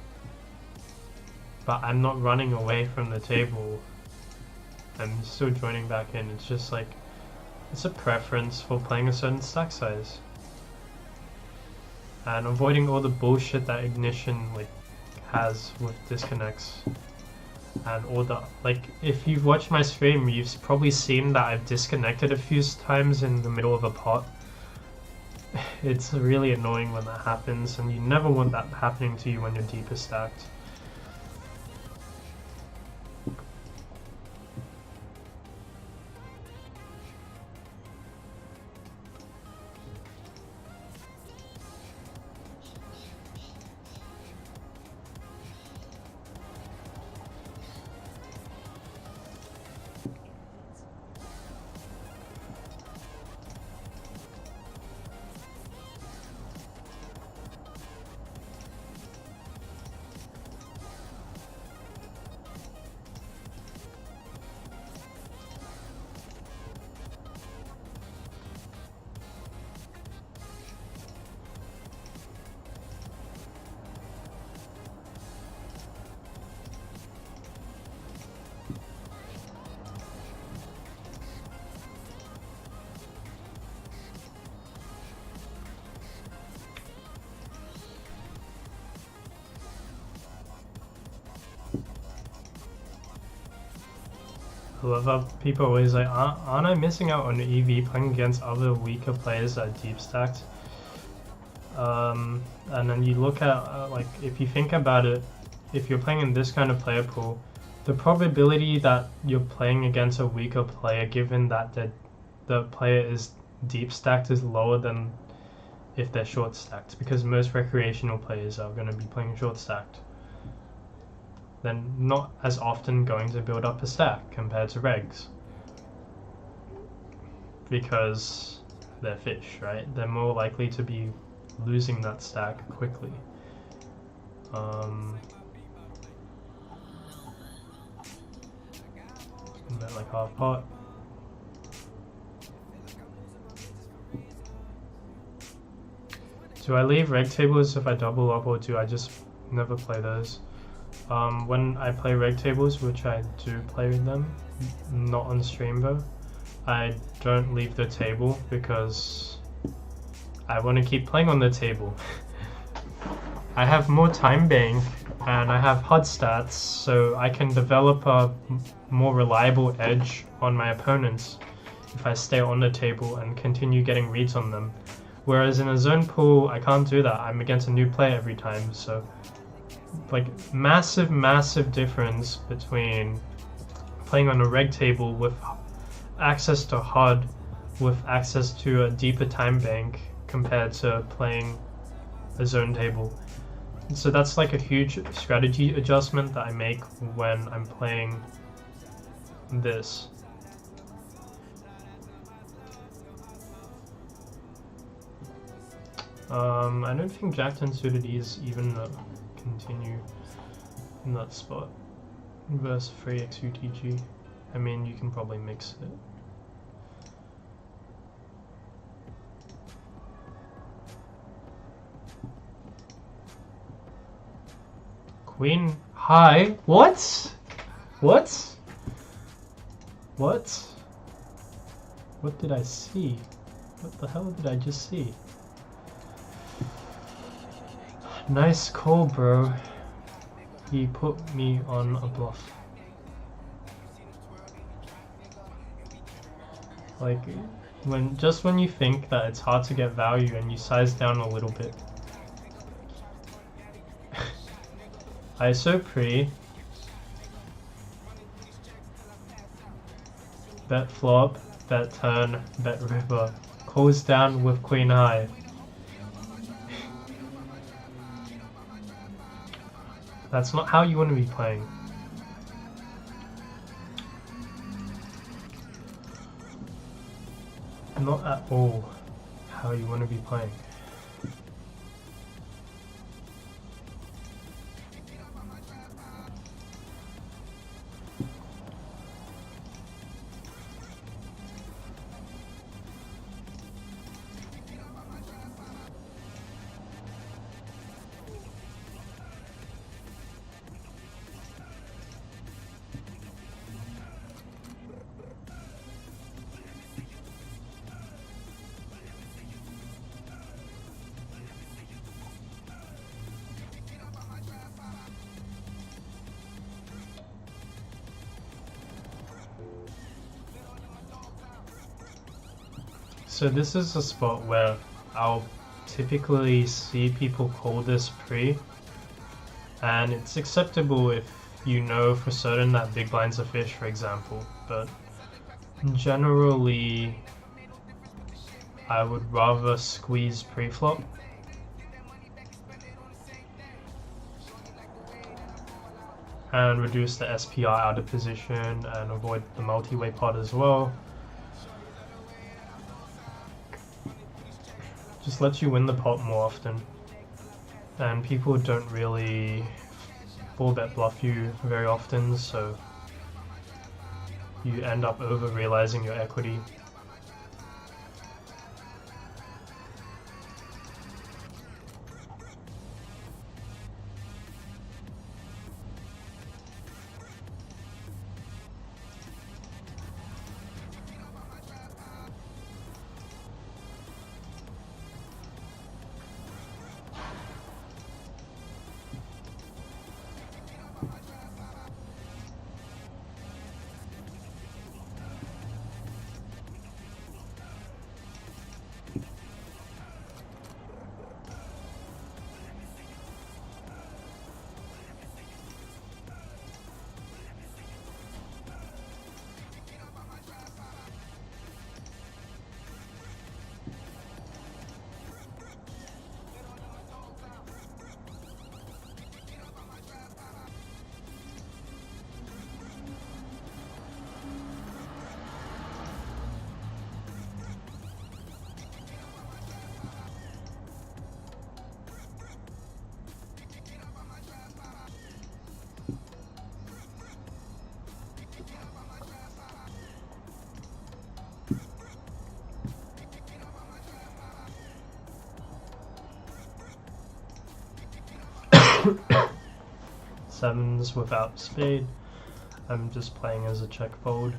But I'm not running away from the table. I'm still joining back in. It's just like, it's a preference for playing a certain stack size. And avoiding all the bullshit that Ignition like has with disconnects. And all the, like, if you've watched my stream, you've probably seen that I've disconnected a few times in the middle of a pot. It's really annoying when that happens, and you never want that happening to you when you're deeper stacked. I love how people always like, aren't I missing out on EV playing against other weaker players that are deep stacked? And then you look at, like, if you think about it, if you're playing in this kind of player pool, the probability that you're playing against a weaker player, given that the player is deep stacked, is lower than if they're short stacked, because most recreational players are going to be playing short stacked. They're not as often going to build up a stack compared to regs, because they're fish, right? They're more likely to be losing that stack quickly. Like half pot. Do I leave reg tables if I double up, or do I just never play those? When I play reg tables, which I do play with them, not on stream though, I don't leave the table because I want to keep playing on the table. I have more time bank and I have HUD stats, so I can develop a more reliable edge on my opponents if I stay on the table and continue getting reads on them. Whereas in a zone pool, I can't do that. I'm against a new player every time, so like massive difference between playing on a reg table with access to HUD, with access to a deeper time bank, compared to playing a zone table. So that's like a huge strategy adjustment that I make when I'm playing this. I don't think Jack 10 suited is even continue in that spot versus free XUTG. I mean, you can probably mix it. Queen high? What? What? What? What did I see? What the hell did I just see? Nice call, bro. He put me on a bluff. Like, when you think that it's hard to get value and you size down a little bit. ISO pre. Bet flop, bet turn, bet river. Calls down with queen high. That's not how you want to be playing. Not at all how you want to be playing. So this is a spot where I'll typically see people call this pre, and it's acceptable if you know for certain that big blind's a fish, for example, but generally I would rather squeeze pre-flop. And reduce the SPR out of position and avoid the multi-way pot as well. Just lets you win the pot more often. And people don't really full bet bluff you very often, so you end up over realizing your equity. Sevens without spade. I'm just playing as a check fold.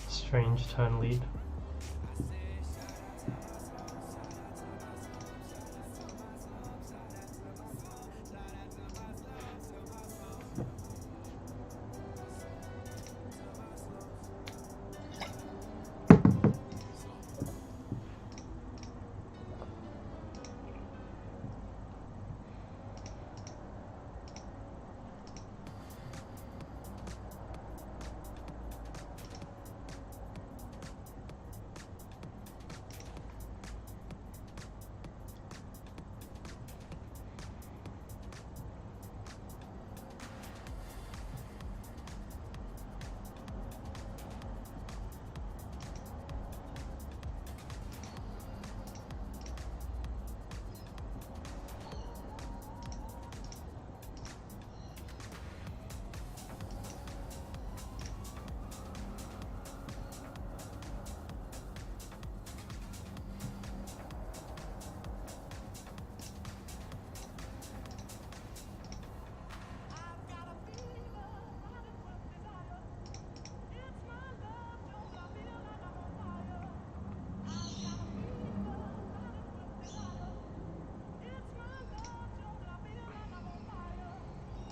Strange turn lead.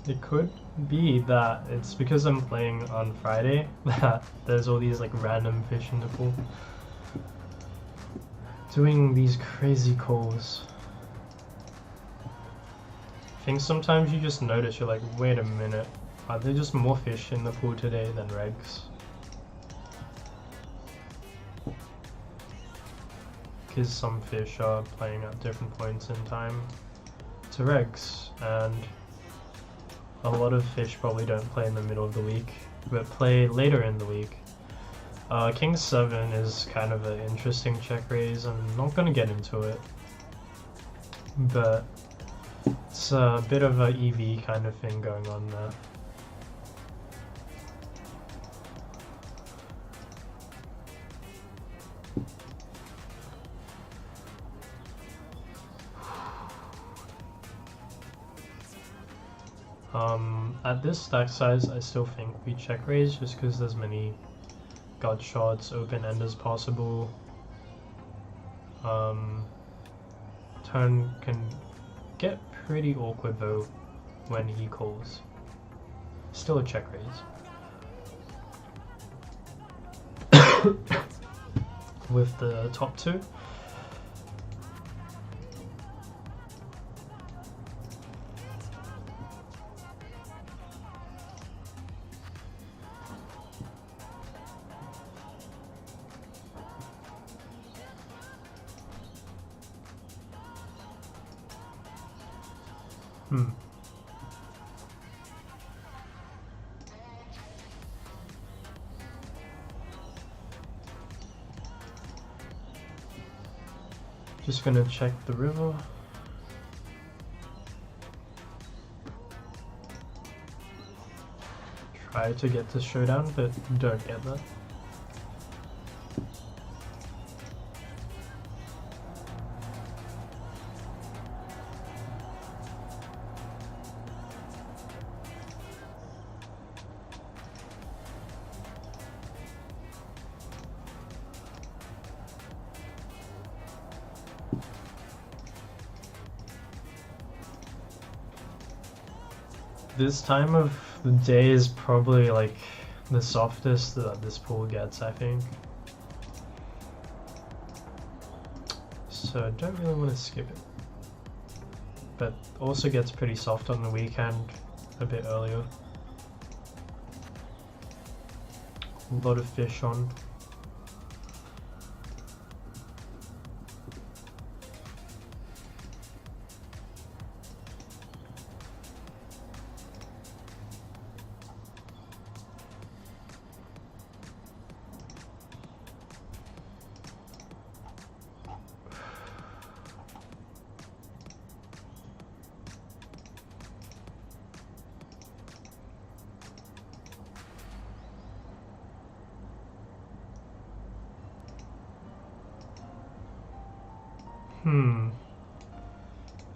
It could be that it's because I'm playing on Friday that there's all these like random fish in the pool doing these crazy calls. I think sometimes you just notice, you're like, wait a minute, are there just more fish in the pool today than regs? Because some fish are playing at different points in time to regs, and a lot of fish probably don't play in the middle of the week, but play later in the week. King 7 is kind of an interesting check raise. I'm not going to get into it, but it's a bit of a EV kind of thing going on there. At this stack size, I still think we check raise just because there's many gut shots, open end as possible. Turn can get pretty awkward though when he calls. Still a check raise. With the top two. Just gonna check the river. Try to get to showdown, but don't get that. This time of the day is probably like the softest that this pool gets, I think. So I don't really want to skip it. But also gets pretty soft on the weekend, a bit earlier. A lot of fish on.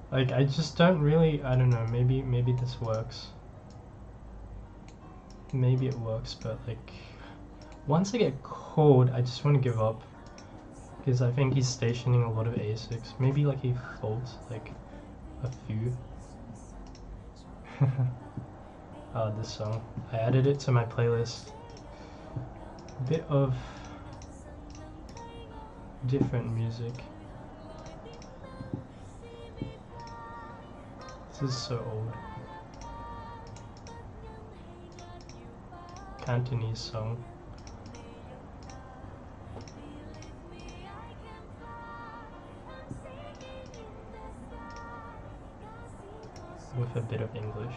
Like, I just don't really, I don't know, maybe this works. Maybe it works, but like, once I get called, I just want to give up. Because I think he's stationing a lot of A6. Maybe like he folds like a few. This song. I added it to my playlist. A bit of different music. This is so old. Cantonese song. With a bit of English.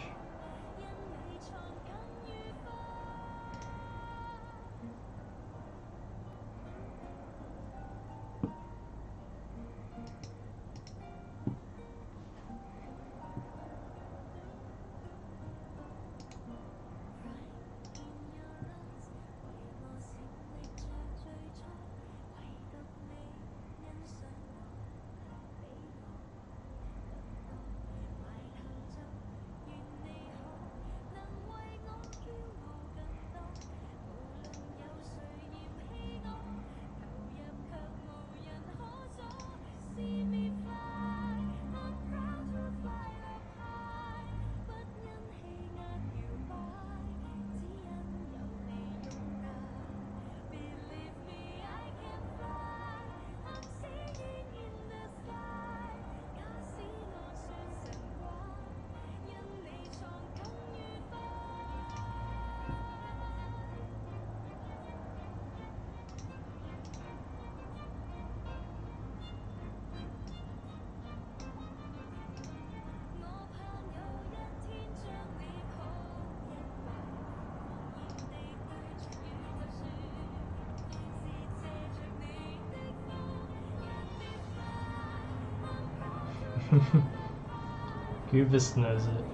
Goobus knows it.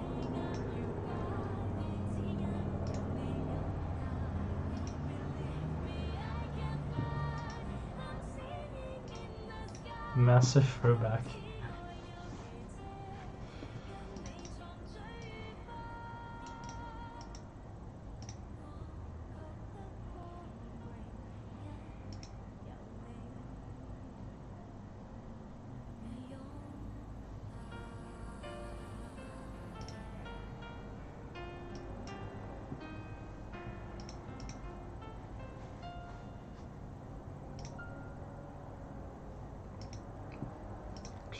Massive throwback.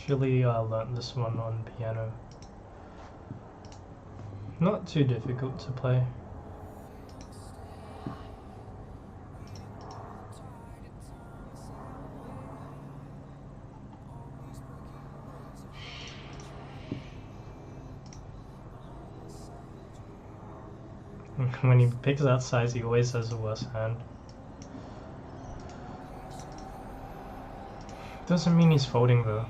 Actually, I learnt this one on piano. Not too difficult to play. When he picks that size, he always has the worst hand. Doesn't mean he's folding though.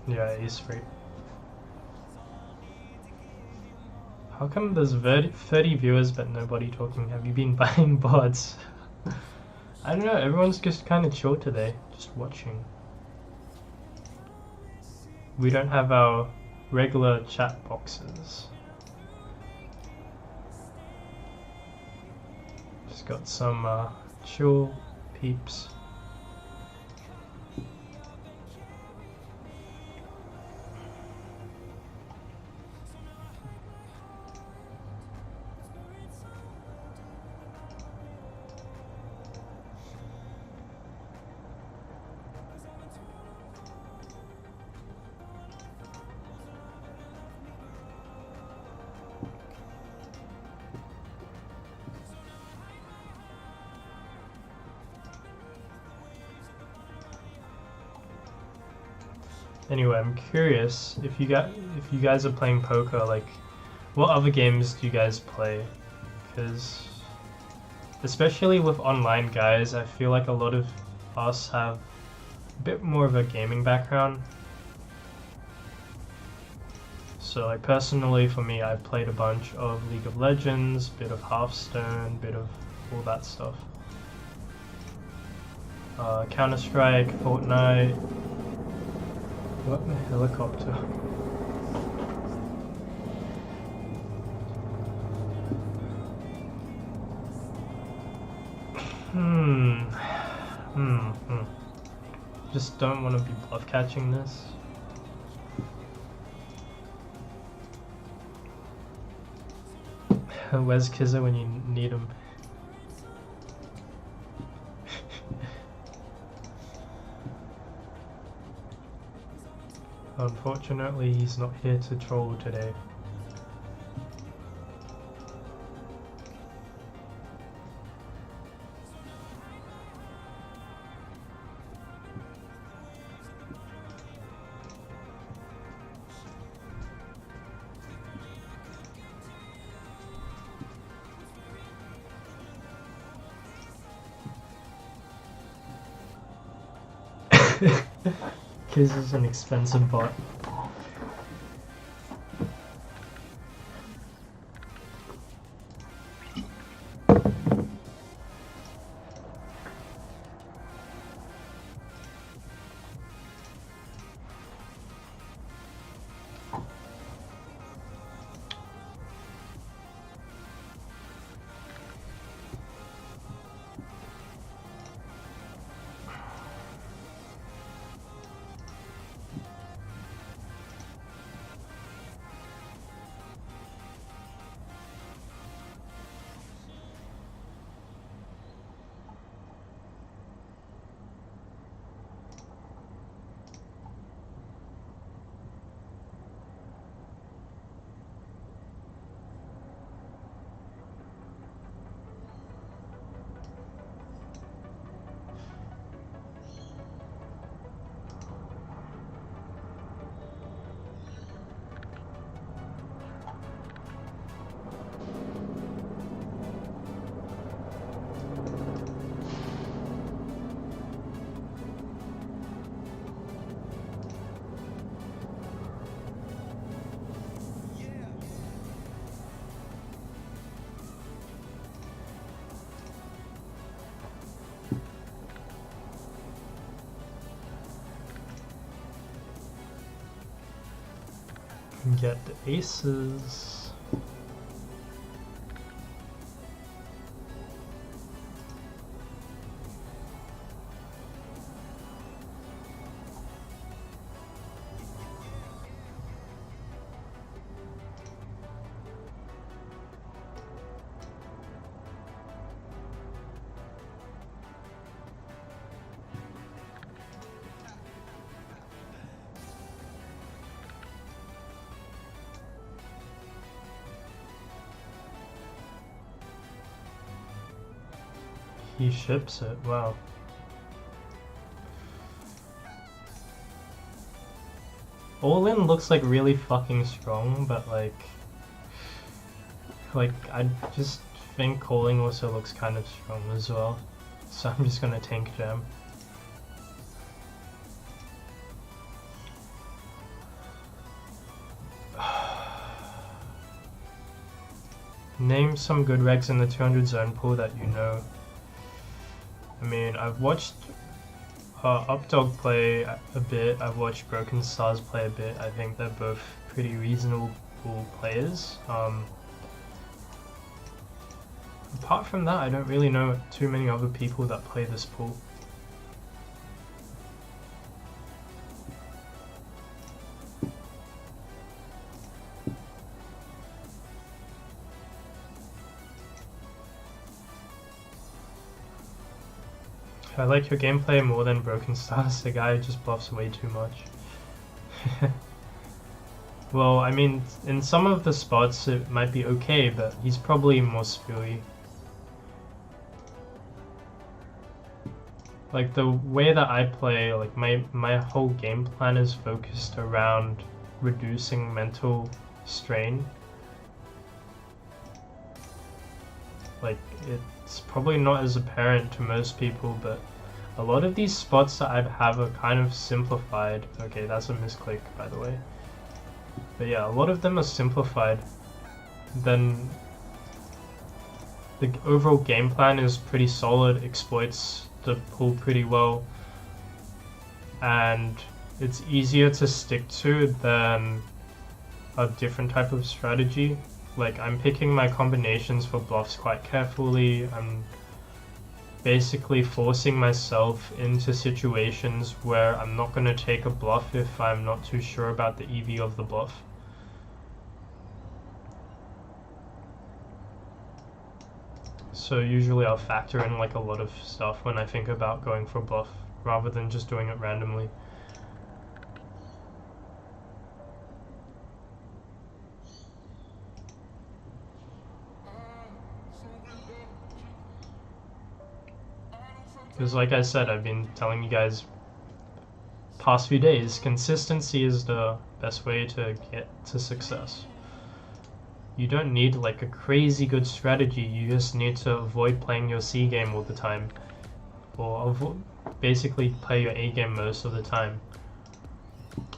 Yeah, he's straight. How come there's 30 viewers but nobody talking? Have you been buying bots? I don't know, everyone's just kind of chill today, just watching. We don't have our regular chat boxes. Just got some chill peeps. Anyway, I'm curious if you guys are playing poker, like what other games do you guys play? Because especially with online guys, I feel like a lot of us have a bit more of a gaming background. So like personally for me, I've played a bunch of League of Legends, bit of Hearthstone, bit of all that stuff. Counter-Strike, Fortnite. What? A helicopter. Just don't want to be bluff catching this. Where's Kizza when you need him? Unfortunately, he's not here to troll today. Kiz is an expensive bot. Get the aces. He ships it, wow. All in looks like really fucking strong, but like I just think calling also looks kind of strong as well. So I'm just gonna tank jam. Name some good regs in the 200 zone pool that you know. I mean, I've watched Updog play a bit, I've watched Broken Stars play a bit. I think they're both pretty reasonable players. Apart from that, I don't really know too many other people that play this pool. I like your gameplay more than Broken Stars. The guy just bluffs way too much. Well, I mean, in some of the spots it might be okay, but he's probably more spewy. Like the way that I play, like my whole game plan is focused around reducing mental strain. Like it's probably not as apparent to most people, but a lot of these spots that I have are kind of simplified. Okay, that's a misclick, by the way. But yeah, a lot of them are simplified. Then the overall game plan is pretty solid, exploits the pool pretty well, and it's easier to stick to than a different type of strategy. Like, I'm picking my combinations for bluffs quite carefully. I'm basically forcing myself into situations where I'm not going to take a bluff if I'm not too sure about the EV of the bluff. So usually I'll factor in like a lot of stuff when I think about going for a bluff, rather than just doing it randomly. Because like I said, I've been telling you guys past few days, consistency is the best way to get to success. You don't need like a crazy good strategy, you just need to avoid playing your C game all the time, or basically play your A game most of the time,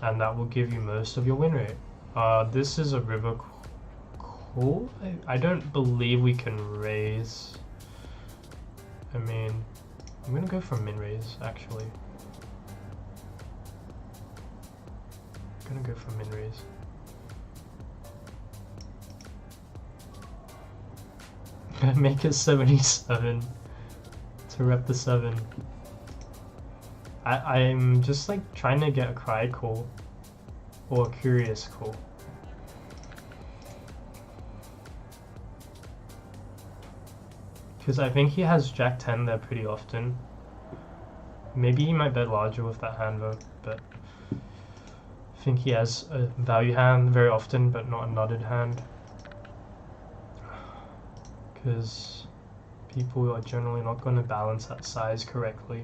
and that will give you most of your win rate. This is a river call. I don't believe we can raise. I mean, I'm gonna go for min raise actually. I'm gonna go for min raise. Make it 77 to rep the 7. I'm just like trying to get a cry call or a curious call. Because I think he has Jack 10 there pretty often. Maybe he might bet larger with that hand though, but I think he has a value hand very often, but not a nutted hand. Because people are generally not going to balance that size correctly.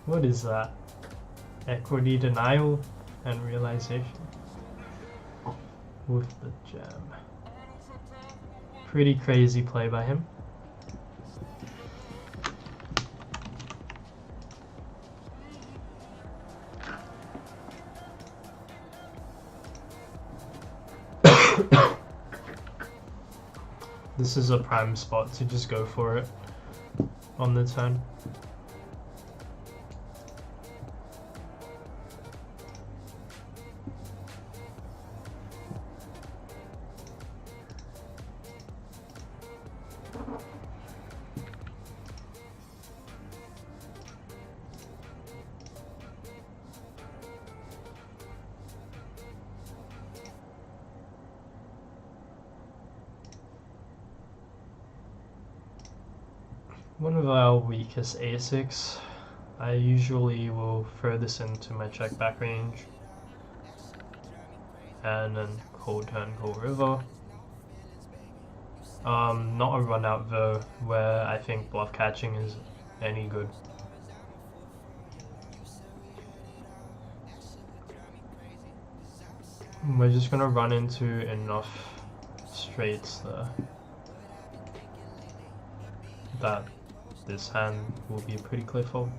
What is that? Equity denial and realization with the jam. Pretty crazy play by him. This is a prime spot to just go for it on the turn. One of our weakest A6, I usually will throw this into my check back range and then call turn, call river. Not a run out though, where I think bluff catching is any good. We're just gonna run into enough straights there that this hand will be a pretty clear fold.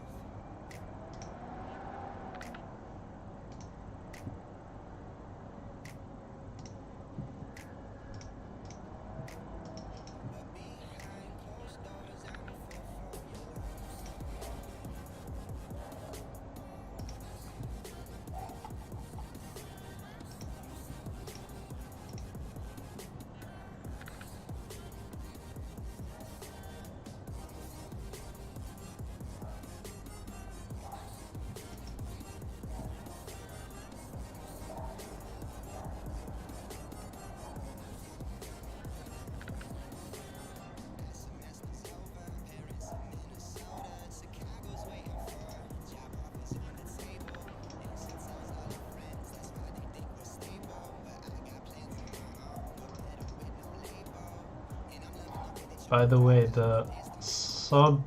By the way, the sub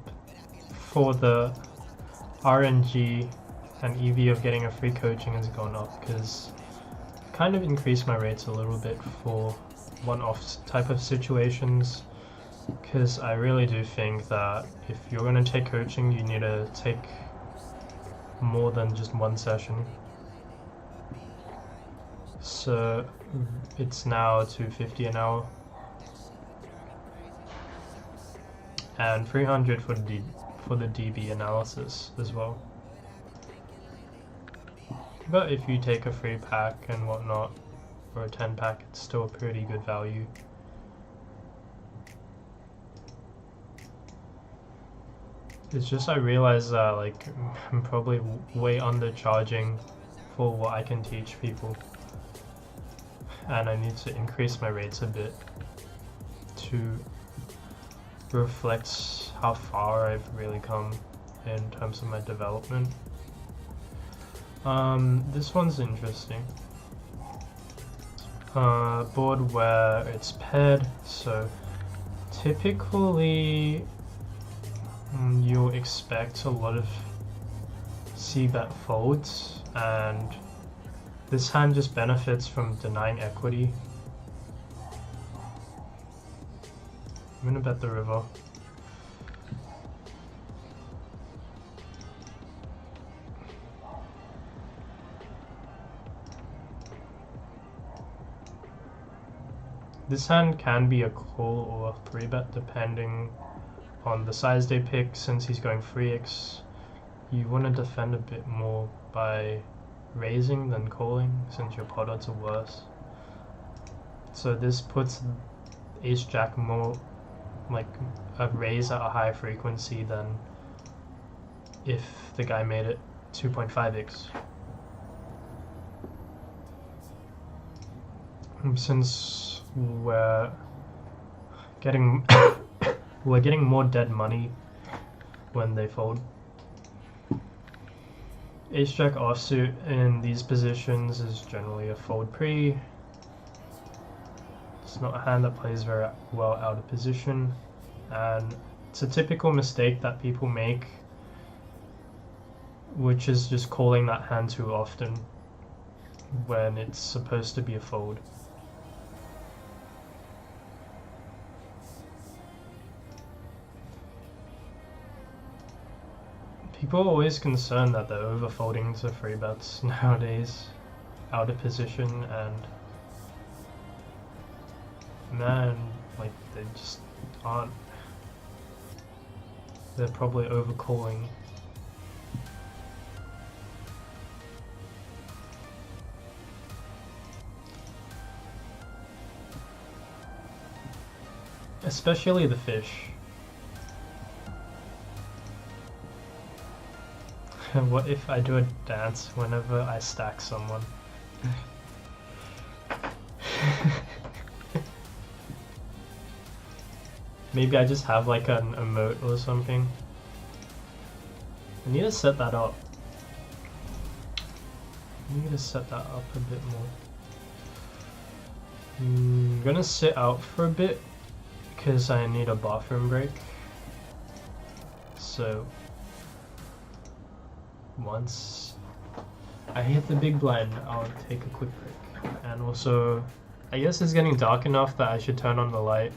for the RNG and EV of getting a free coaching has gone up because I kind of increased my rates a little bit for one-off type of situations, because I really do think that if you're going to take coaching, you need to take more than just one session. So it's now $250 an hour. And 300 for the DB analysis as well. But if you take a free pack and whatnot, or a 10 pack, it's still a pretty good value. It's just I realize that like I'm probably way undercharging for what I can teach people, and I need to increase my rates a bit to reflects how far I've really come in terms of my development. This one's interesting. Board where it's paired, so typically you'll expect a lot of c-bet folds, and this hand just benefits from denying equity. I'm gonna bet the river. This hand can be a call or a 3-bet depending on the size they pick. Since he's going 3x, you want to defend a bit more by raising than calling, since your pot odds are worse. So this puts ace-jack more like a raise at a higher frequency than if the guy made it 2.5x. Since we're getting more dead money when they fold. Ace-jack offsuit in these positions is generally a fold pre. It's not a hand that plays very well out of position, and it's a typical mistake that people make which is just calling that hand too often when it's supposed to be a fold. People are always concerned that they're overfolding to free bets nowadays, out of position, and man, like, they just aren't. They're probably overcalling. Especially the fish. What if I do a dance whenever I stack someone? Maybe I just have like an emote or something. I need to set that up. I need to set that up a bit more. I'm gonna sit out for a bit because I need a bathroom break. So once I hit the big blind, I'll take a quick break. And also, I guess it's getting dark enough that I should turn on the light.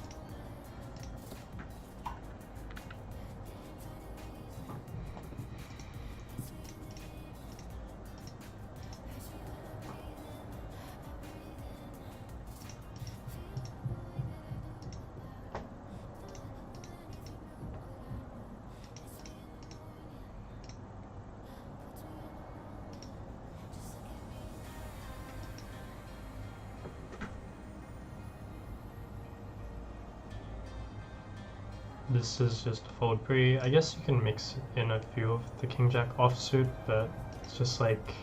This is just a fold pre. I guess you can mix in a few of the king jack offsuit, but it's just like,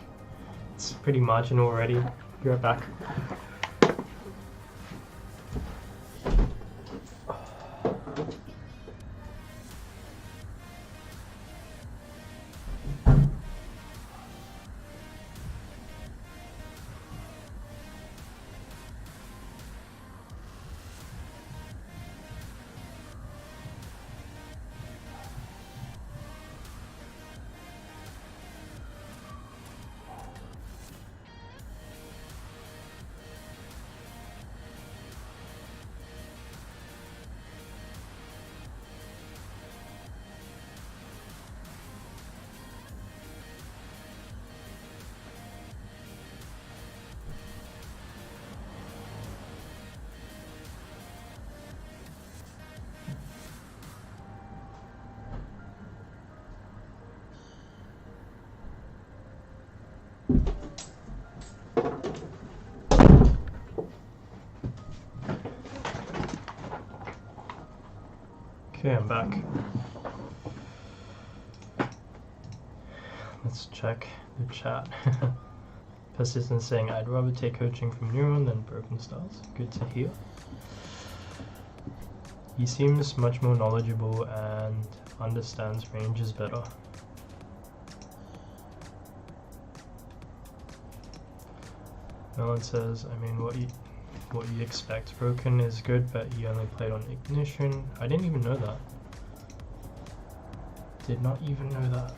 it's pretty marginal already. Be right back. Okay, I'm back. Let's check the chat. Persistent saying, I'd rather take coaching from Neuron than Broken Stars. Good to hear. He seems much more knowledgeable and understands ranges better. Melon says, I mean, what you expect. Broken is good, but he only played on Ignition. I didn't even know that. Did not even know that.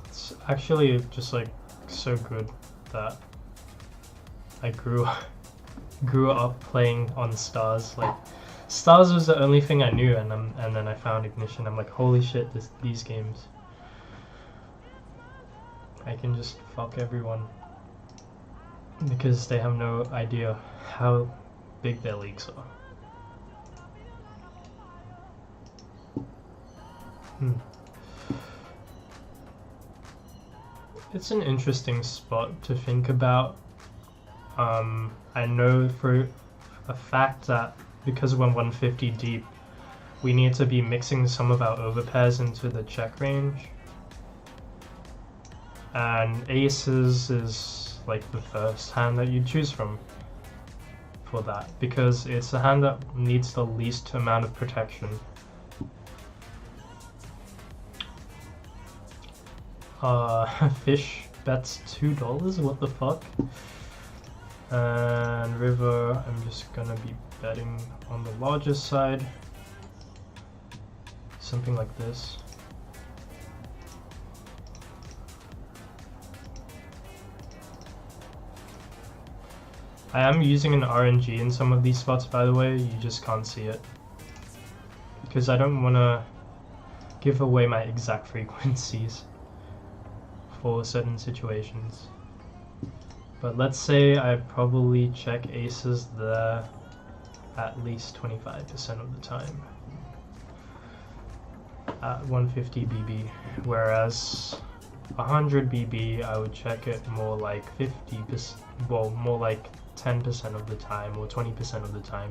It's actually just like so good that I grew up playing on Stars. Like, Stars was the only thing I knew, and then I found Ignition. I'm like, holy shit, these games. I can just fuck everyone because they have no idea how big their leagues are. It's an interesting spot to think about. I know for a fact that because we're 150 deep, we need to be mixing some of our overpairs into the check range. And aces is like the first hand that you choose from for that, because it's a hand that needs the least amount of protection. Fish bets $2? What the fuck? And river, I'm just gonna be betting on the larger side. Something like this. I am using an RNG in some of these spots, by the way, you just can't see it. Because I don't want to give away my exact frequencies for certain situations. But let's say I probably check aces there at least 25% of the time at 150 BB, whereas 100 BB I would check it more like 50%, well, more like 10% of the time or 20% of the time.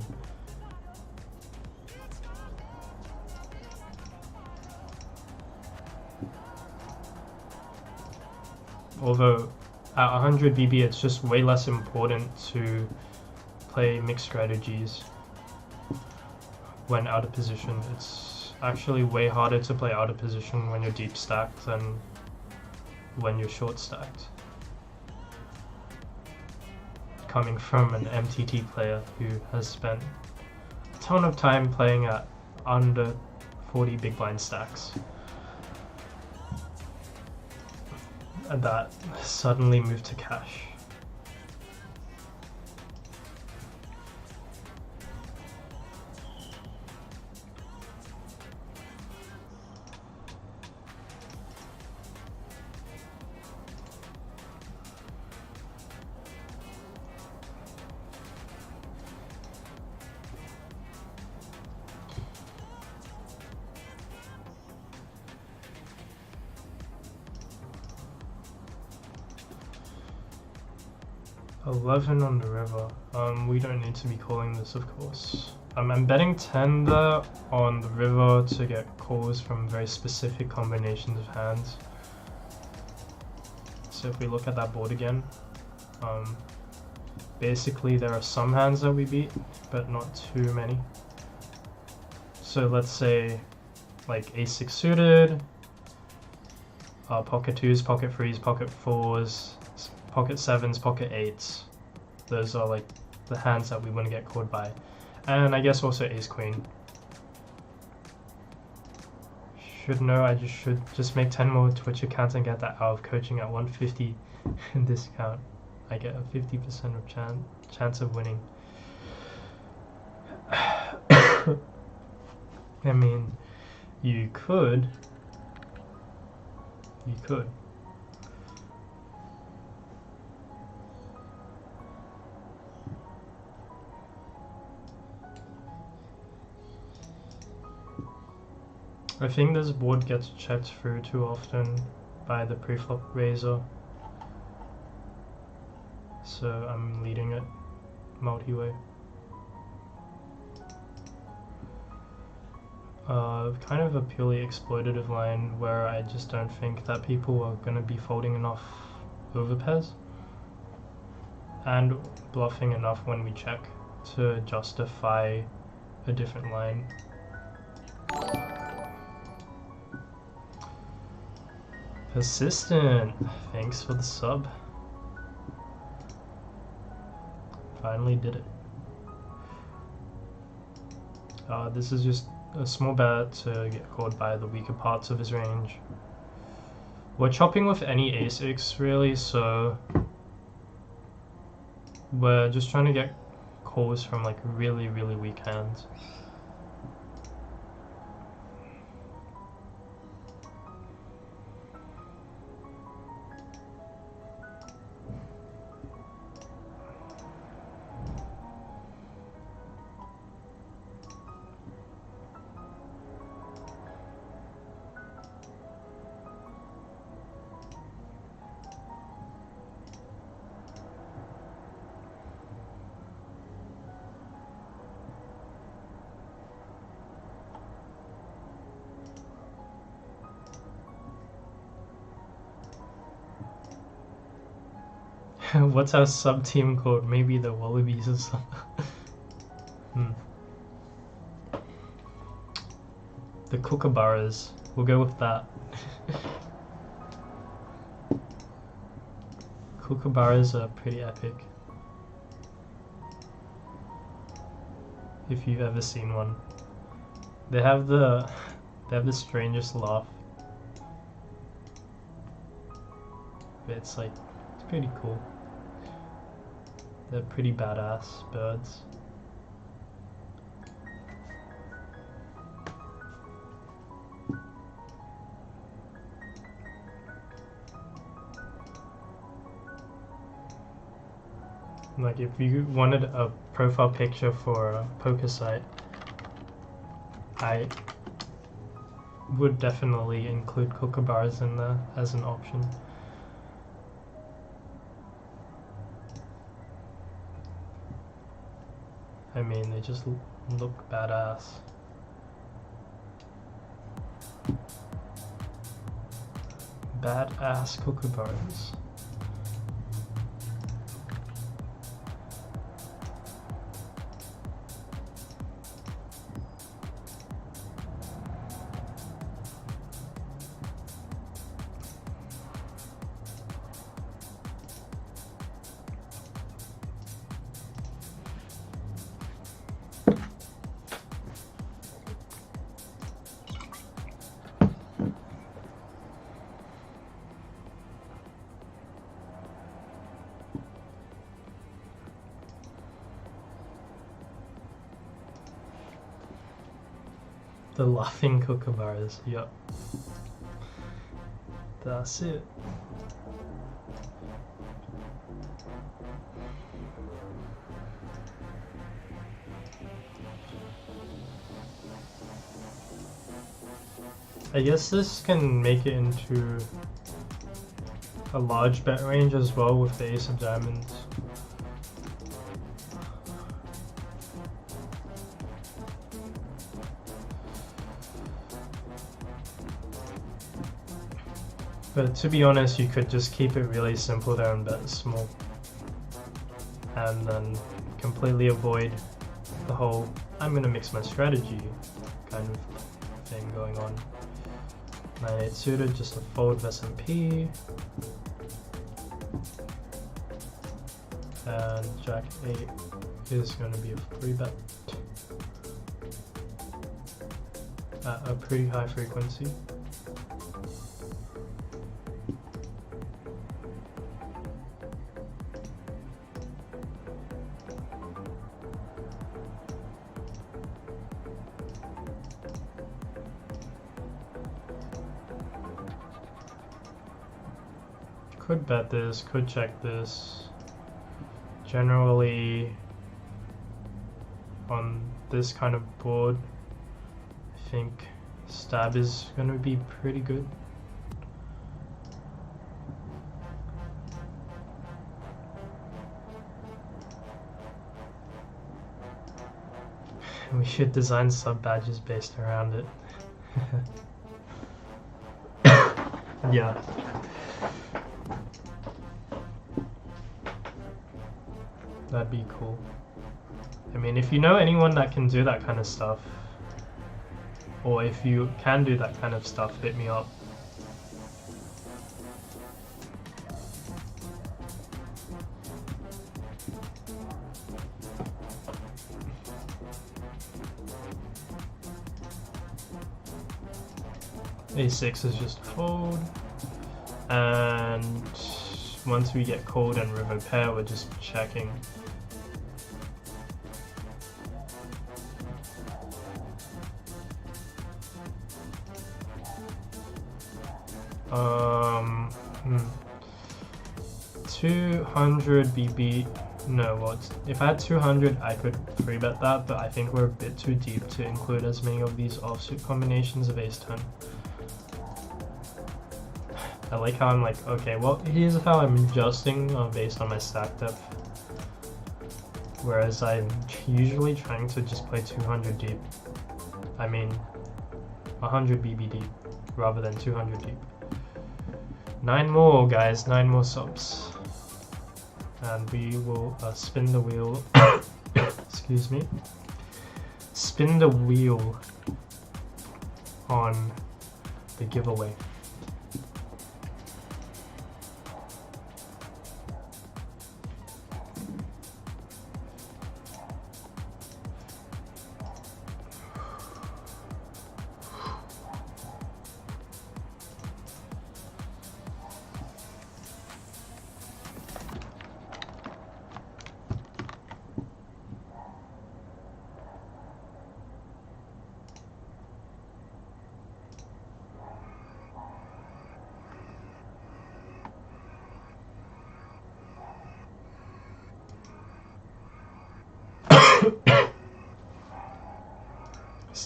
Although at 100 BB it's just way less important to play mixed strategies when out of position. It's actually way harder to play out of position when you're deep stacked than when you're short stacked. Coming from an MTT player who has spent a ton of time playing at under 40 big blind stacks, and that suddenly moved to cash. $11 on the river. We don't need to be calling this, of course. I'm betting 10 there on the river to get calls from very specific combinations of hands. So if we look at that board again, basically there are some hands that we beat, but not too many. So let's say like ace-6 suited, pocket 2s, pocket 3s, pocket 4s, pocket 7s, pocket 8s. Those are like the hands that we want to get called by. And I guess also ace-queen. Should know I should just make 10 more Twitch accounts and get that out of coaching at 150 discount. I get a 50% of chance of winning. I mean, you could. I think this board gets checked through too often by the preflop raiser, so I'm leading it multi-way. Kind of a purely exploitative line where I just don't think that people are going to be folding enough overpairs and bluffing enough when we check to justify a different line. Persistent, thanks for the sub. Finally did it. This is just a small bet to get called by the weaker parts of his range. We're chopping with any ace-x really, so we're just trying to get calls from like really weak hands. What's our sub team called? Maybe the Wallabies or something. The Kookaburras. We'll go with that. Kookaburras are pretty epic. if you've ever seen one. They have the strangest laugh. But it's like, it's pretty cool. They're pretty badass birds. Like if you wanted a profile picture for a poker site, I would definitely include kookaburras in there as an option. I mean, they just look badass. Badass kookaburras. The laughing kookaburras, yup. That's it. I guess this can make it into a large bet range as well with the ace of diamonds. But to be honest, you could just keep it really simple there and bet small. And then completely avoid the whole, I'm gonna mix my strategy kind of thing going on. 9-8 suited, just a fold of S&P. And Jack 8 is gonna be a 3-bet. At a pretty high frequency. Could bet this, could check this. Generally, on this kind of board, I think stab is going to be pretty good. We should design sub badges based around it. Yeah. That'd be cool. I mean, if you know anyone that can do that kind of stuff, or if you can do that kind of stuff, hit me up. A6 is just a fold, and once we get called and river pair, we're just checking. Um, 200 BB. No, what? If I had 200, I could 3-bet that, but I think we're a bit too deep to include as many of these offsuit combinations of ace-10. I like how I'm like, okay, well, here's how I'm adjusting based on my stack depth. Whereas I'm usually trying to just play 200 deep. I mean, 100 BB deep rather than 200 deep. 9 more, guys, 9 more subs. And we will spin the wheel. Excuse me. Spin the wheel on the giveaway.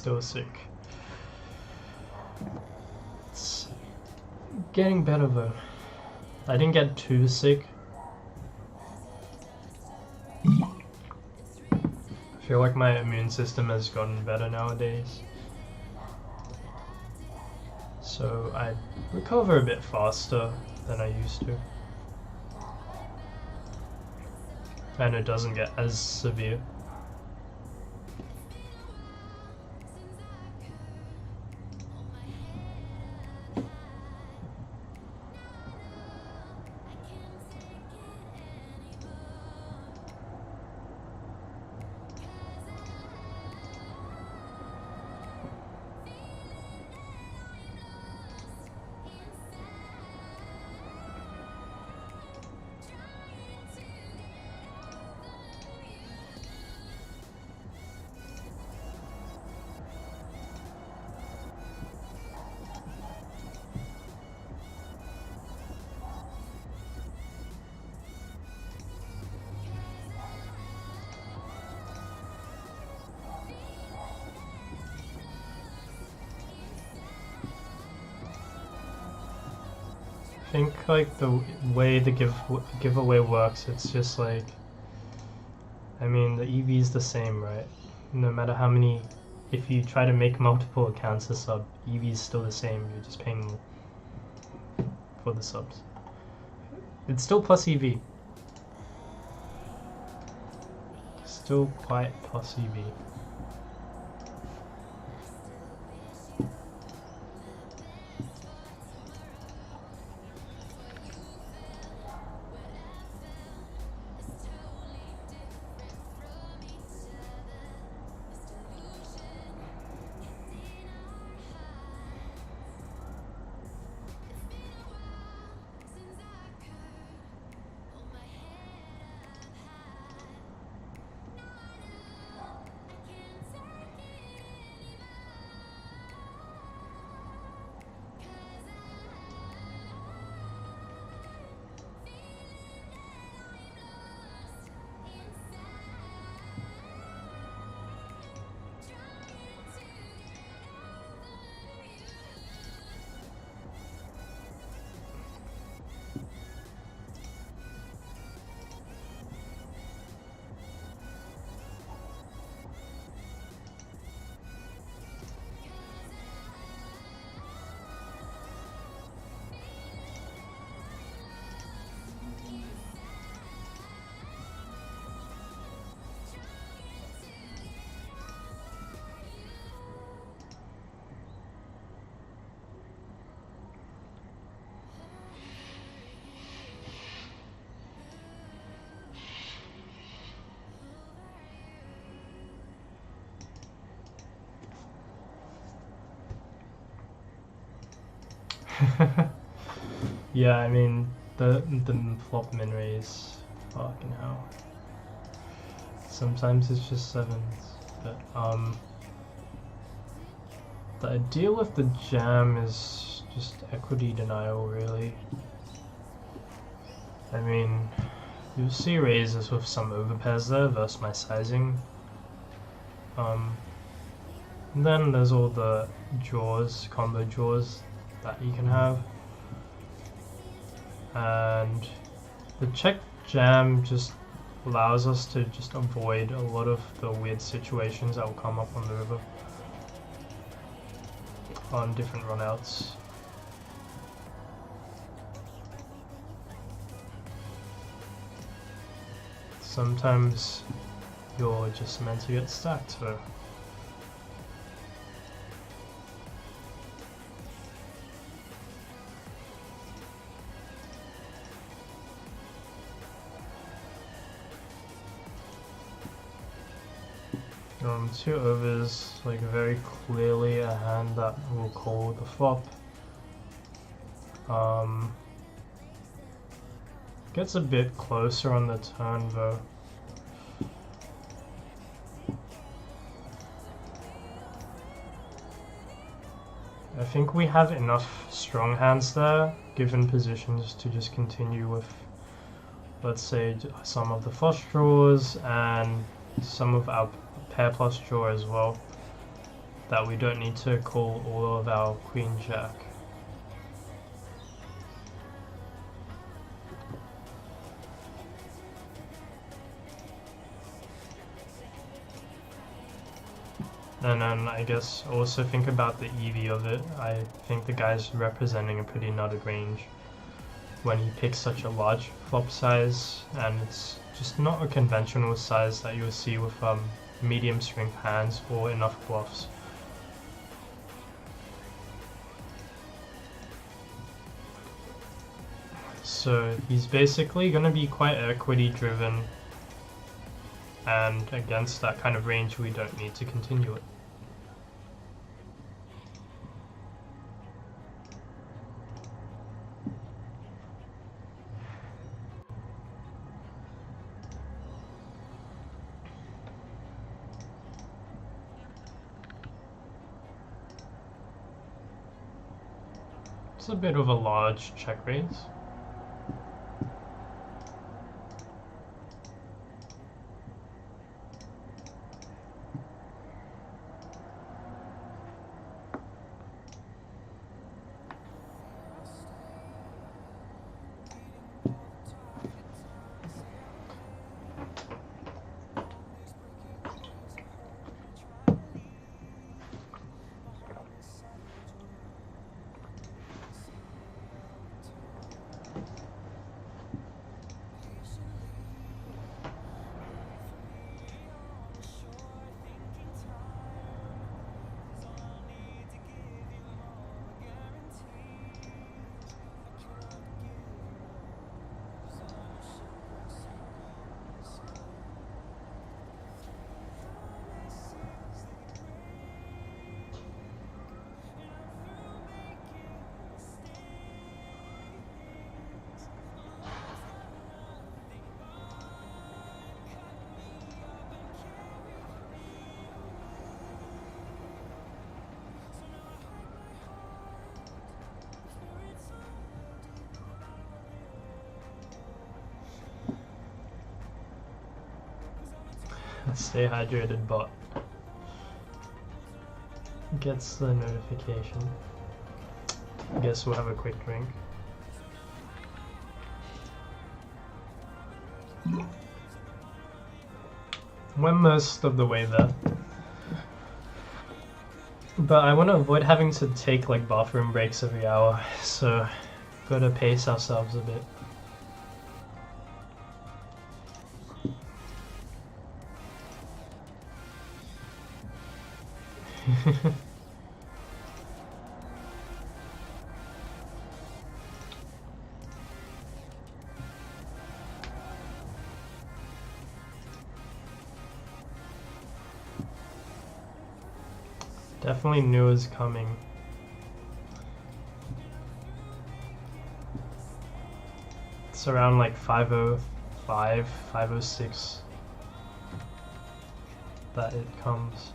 still sick. It's getting better though. I didn't get too sick. I feel like my immune system has gotten better nowadays. So I recover a bit faster than I used to. And it doesn't get as severe. I think like the way the giveaway works, it's just like, I mean the EV is the same, right? No matter how many, if you try to make multiple accounts a sub, EV is still the same, you're just paying more for the subs. It's still plus EV. Still quite plus EV. Yeah, I mean the flop min raise, fucking hell. Sometimes it's just sevens, but the idea with the jam is just equity denial, really. I mean, you'll see raises with some overpairs there versus my sizing. And then there's all the draws, combo draws that you can have. And the check jam just allows us to just avoid a lot of the weird situations that will come up on the river on different runouts. Sometimes you're just meant to get stacked, so two overs, like very clearly a hand that will call the flop. Gets a bit closer on the turn though. I think we have enough strong hands there, given positions, to just continue with, let's say, some of the flush draws and some of our pair plus draw as well. that we don't need to call all of our queen jack. And then I guess also think about the EV of it. I think the guy's representing a pretty nutted range when he picks such a large flop size, and it's just not a conventional size that you'll see with medium strength hands or enough bluffs. So he's basically going to be quite equity driven, and against that kind of range we don't need to continue it. It's a bit of a large check raise. Stay hydrated, bot. Gets the notification. I guess we'll have a quick drink. We're most of the way there. But I want to avoid having to take like bathroom breaks every hour, so gotta pace ourselves a bit. Definitely knew it was coming. It's around like 5:05, 5:06 that it comes.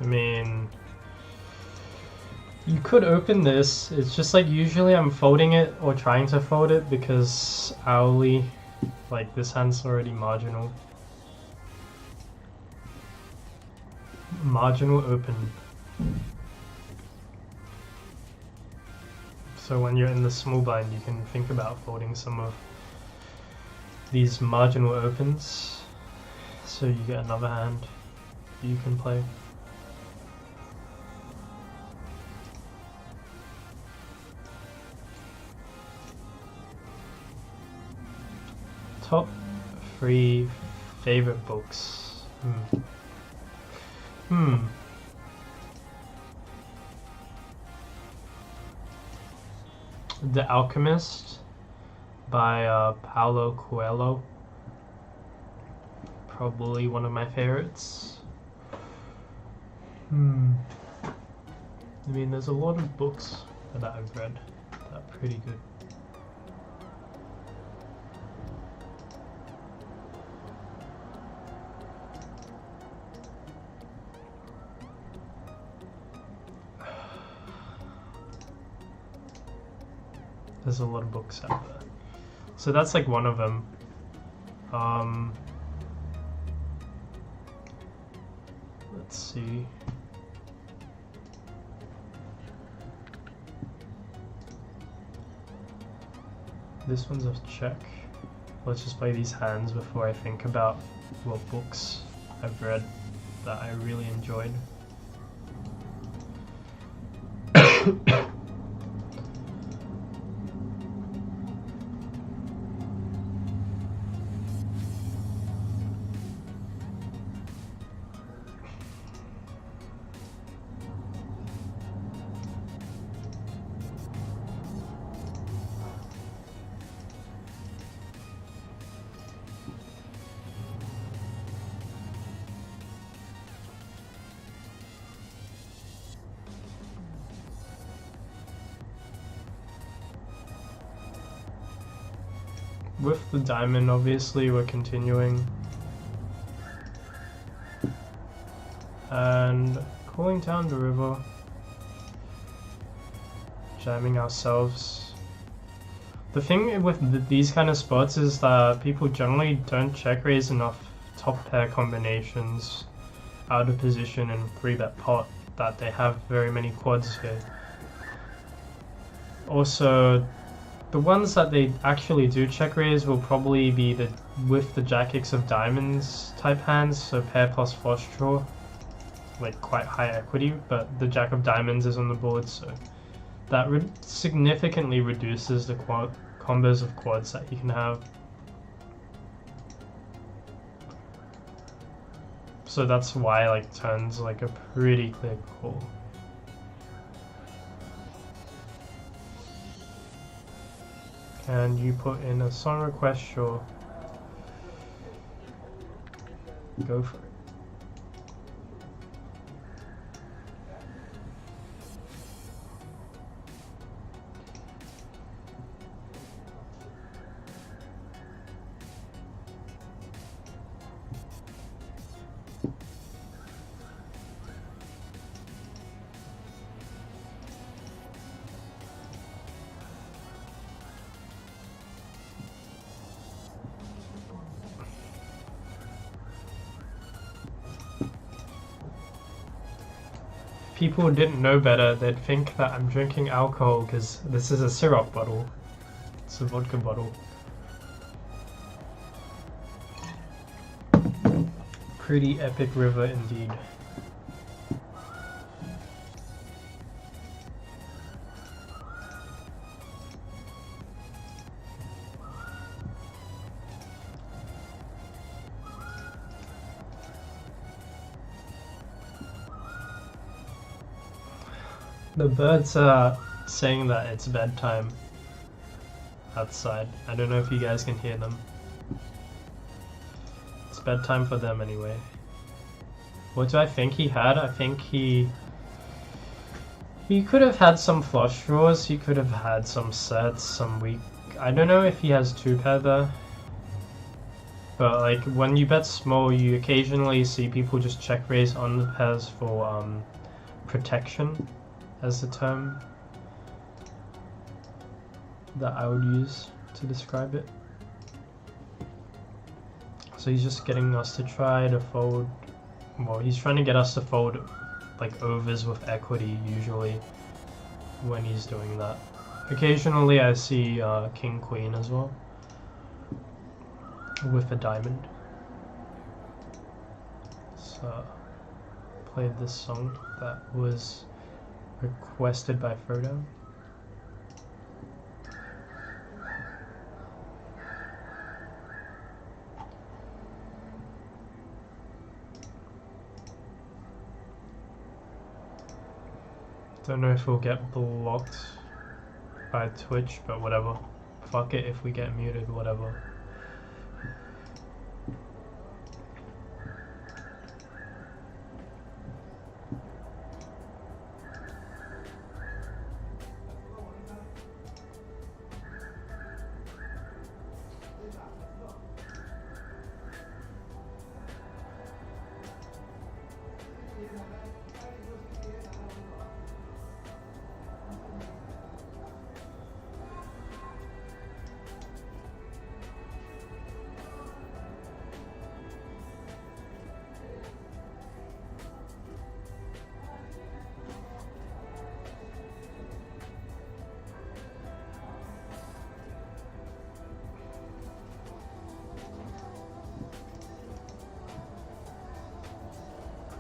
I mean, you could open this. It's just like usually I'm folding it or trying to fold it because hourly, like this hand's already marginal. Marginal open. So when you're in the small blind, you can think about folding some of these marginal opens, so you get another hand you can play. Top 3 favorite books. The Alchemist by Paulo Coelho. Probably one of my favorites. I mean, there's a lot of books that I've read that are pretty good. There's a lot of books out there. So that's like one of them. Let's see. This one's a check. Let's just play these hands before I think about what books I've read that I really enjoyed. With the diamond, obviously, we're continuing. And cooling down the river. Jamming ourselves. The thing with these kind of spots is that people generally don't check raise enough top pair combinations out of position in 3-bet pot that they have very many quads here. Also, the ones that they actually do check raise will probably be with the Jack X of diamonds type hands, so pair plus flush draw, like quite high equity, but the Jack of diamonds is on the board, so that significantly reduces the combos of quads that you can have. So that's why like turns like a pretty clear call. And you put in a song request, sure. Go for it. People didn't know better, they'd think that I'm drinking alcohol because this is a syrup bottle. It's a vodka bottle. Pretty epic river indeed. The birds are saying that it's bedtime outside. I don't know if you guys can hear them. It's bedtime for them anyway. What do I think he had? I think he could have had some flush draws, he could have had some sets, some weak... I don't know if he has 2-pair there. But like when you bet small, you occasionally see people just check raise on the pairs for protection, as the term that I would use to describe it. So he's just getting us to try to fold, well, he's trying to get us to fold like overs with equity usually when he's doing that. Occasionally I see King Queen as well with a diamond. So played this song that was requested by Frodo. Don't know if we'll get blocked by Twitch, but whatever. Fuck it if we get muted, whatever.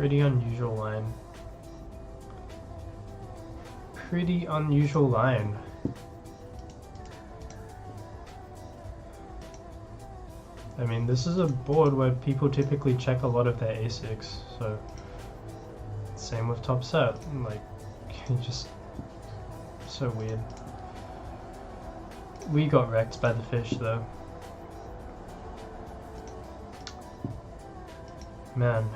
Pretty unusual line. Pretty unusual line. I mean, this is a board where people typically check a lot of their a6, so same with top set. Like, just so weird. We got wrecked by the fish though. Man.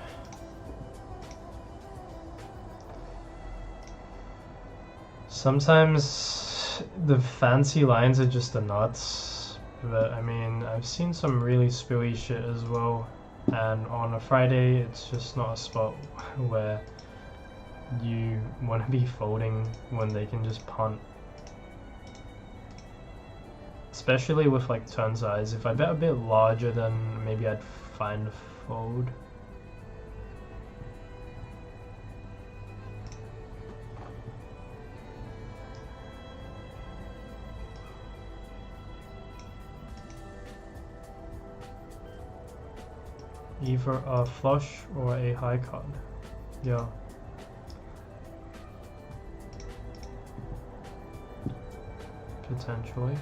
Sometimes the fancy lines are just the nuts, but I mean, I've seen some really spooey shit as well, and on a Friday it's just not a spot where you want to be folding when they can just punt. Especially with like turn size. If I bet a bit larger, then maybe I'd find a fold. Either a flush or a high card. Yeah. Potentially.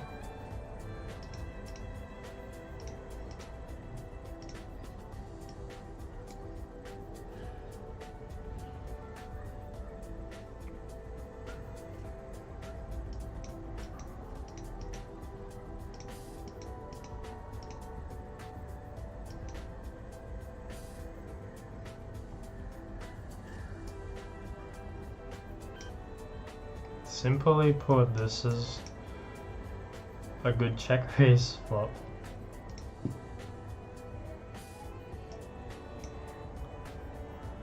Simply put, this is a good check raise flop.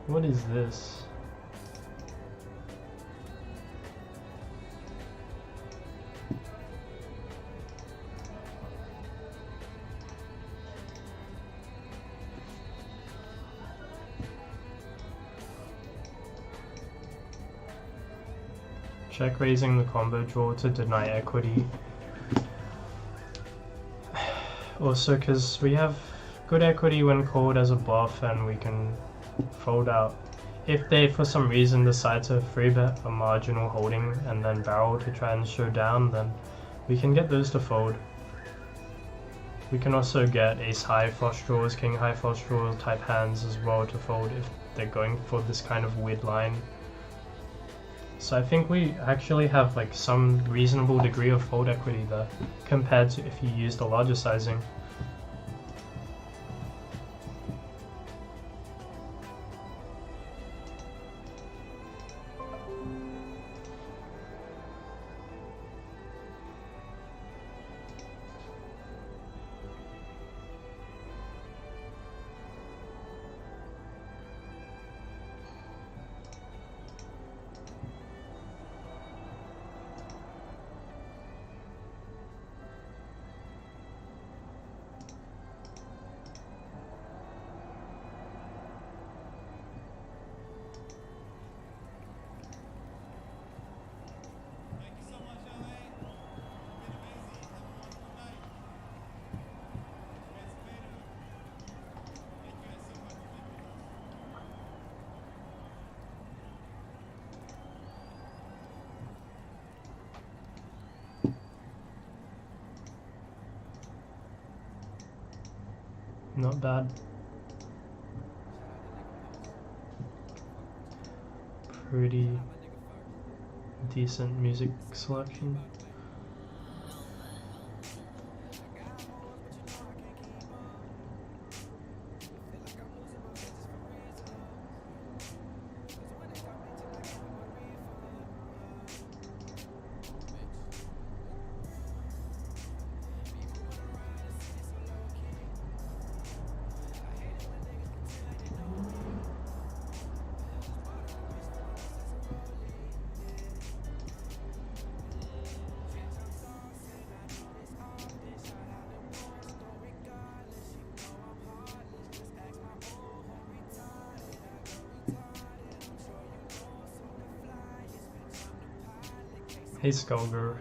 What is this? Check raising the combo draw to deny equity. Also, because we have good equity when called as a bluff, and we can fold out. If they for some reason decide to 3-bet a marginal holding and then barrel to try and show down, then we can get those to fold. We can also get ace high flush draws, king high flush draw type hands as well to fold if they're going for this kind of weird line. So I think we actually have like some reasonable degree of fold equity there compared to if you use the larger sizing. Not bad. Pretty decent music selection. Hey Skulker.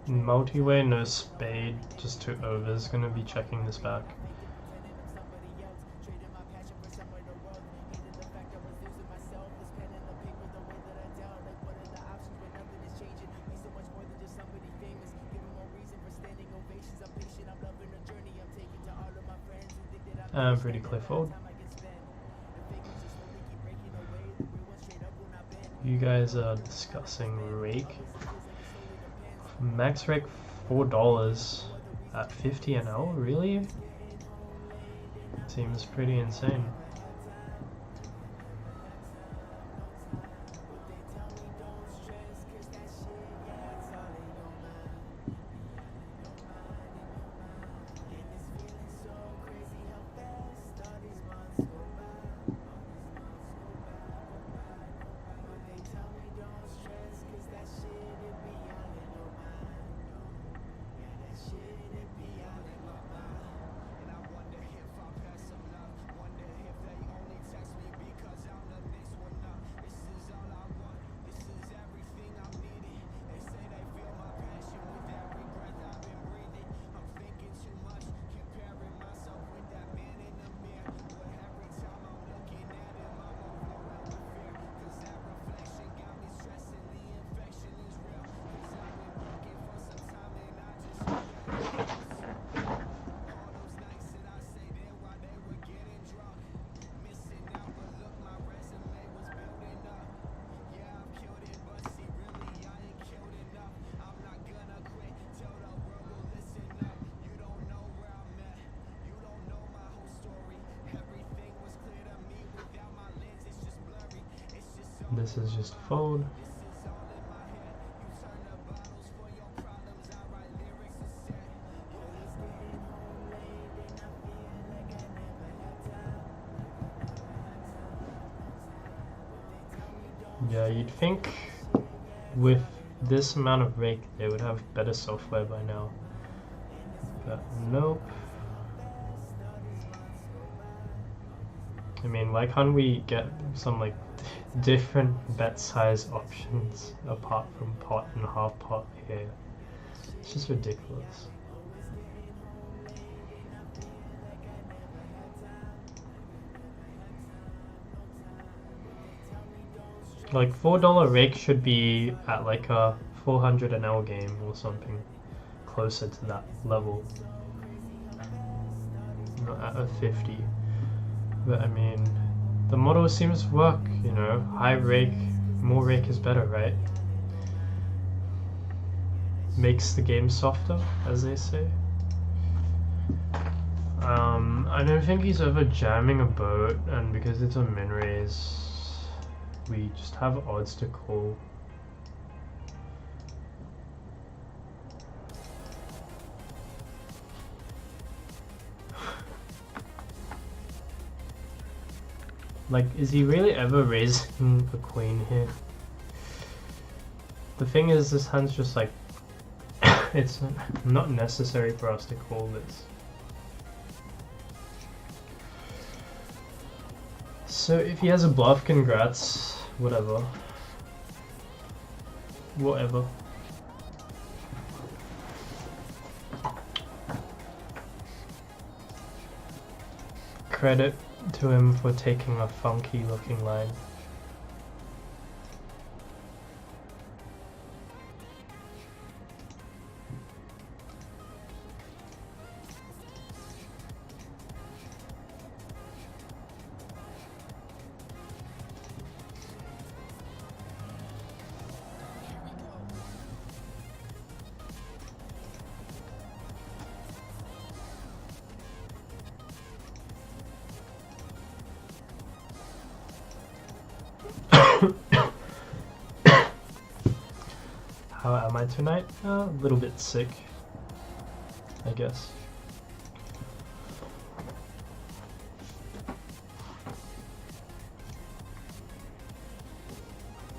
multi-way, no spade, just 2 overs. Gonna be checking this back. Pretty clear fold. You guys are discussing rake. Max rake $4 at 50 an hour, really? Seems pretty insane. This is just fold. Yeah, you'd think with this amount of rake they would have better software by now, but nope. I mean, why can't we get some like different bet size options apart from pot and half pot here? It's just ridiculous. Like $4 rake should be at like a 400 an hour game or something closer to that level, not at a 50. But I mean, the model seems to work, you know, high rake, more rake is better, right? Makes the game softer, as they say. I don't think he's over jamming a boat, and because it's a min raise, we just have odds to call. Like, is he really ever raising a queen here? The thing is, this hand's just like, it's not necessary for us to call this. So if he has a bluff, congrats, whatever. Whatever. Credit to him for taking a funky looking line. How am I tonight? A little bit sick, I guess.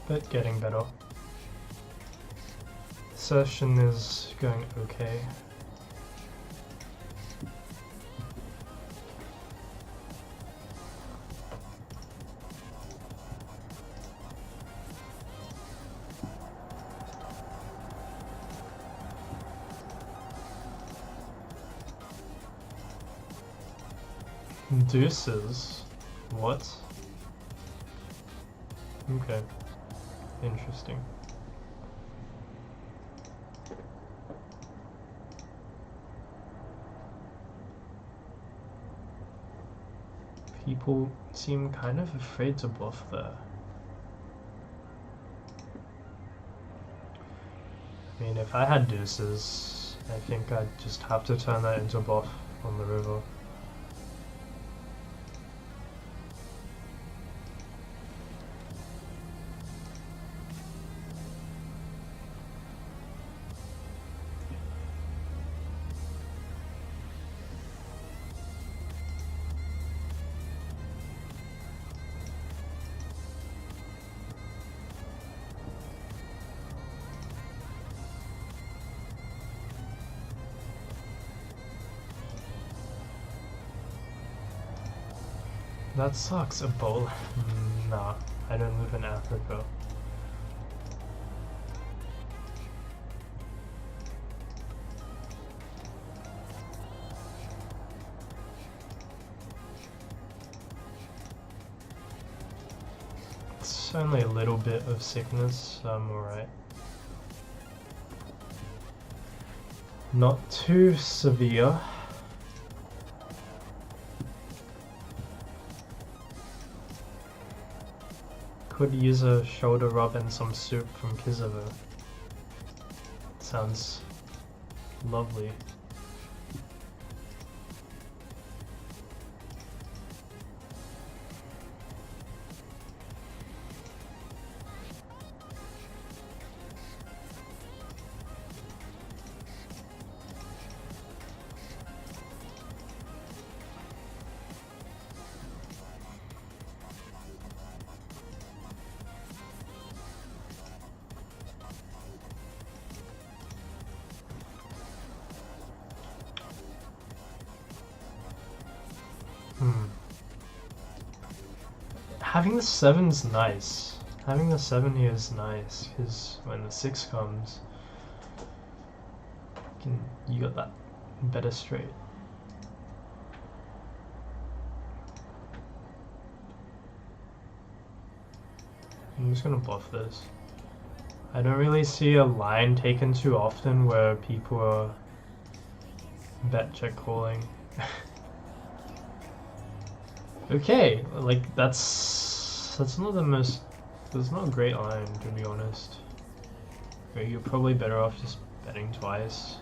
But getting better. Session is going okay. Deuces? What? Okay. Interesting. People seem kind of afraid to bluff there. I mean, if I had deuces, I think I'd just have to turn that into bluff on the river. That sucks, a bowl. Nah, I don't live in Africa. It's only a little bit of sickness, so I'm alright. Not too severe. Could use a shoulder rub and some soup from Kizavu. Sounds lovely. Having the 7's nice. Having the 7 here is nice, because when the 6 comes, you got that better straight. I'm just gonna bluff this. I don't really see a line taken too often where people are bet check calling. Okay, like that's not the most, that's not a great line, to be honest. You're probably better off just betting twice.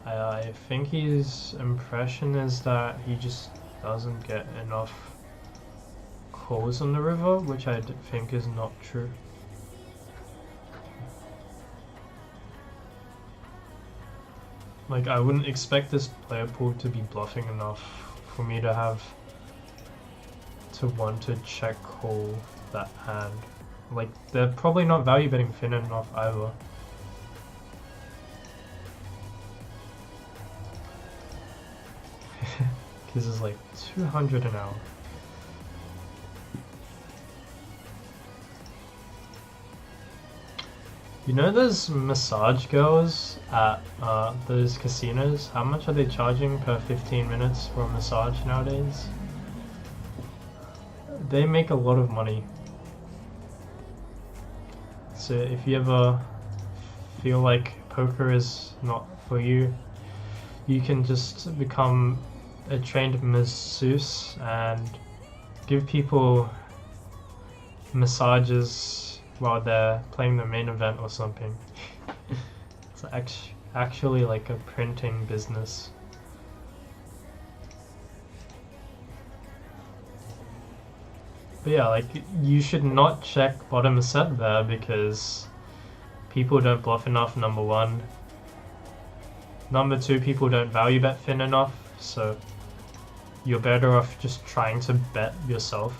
I think his impression is that he just doesn't get enough calls on the river, which I think is not true. Like, I wouldn't expect this player pool to be bluffing enough for me to want to check call that hand. Like, they're probably not value betting thin enough either. This is like 200 an hour. You know those massage girls at those casinos? How much are they charging per 15 minutes for a massage nowadays? They make a lot of money. So if you ever feel like poker is not for you, you can just become a trained masseuse and give people massages while they're playing the main event or something. It's actually like a printing business. But yeah, like, you should not check bottom set there because people don't bluff enough, number one. Number two, people don't value bet thin enough, so you're better off just trying to bet yourself.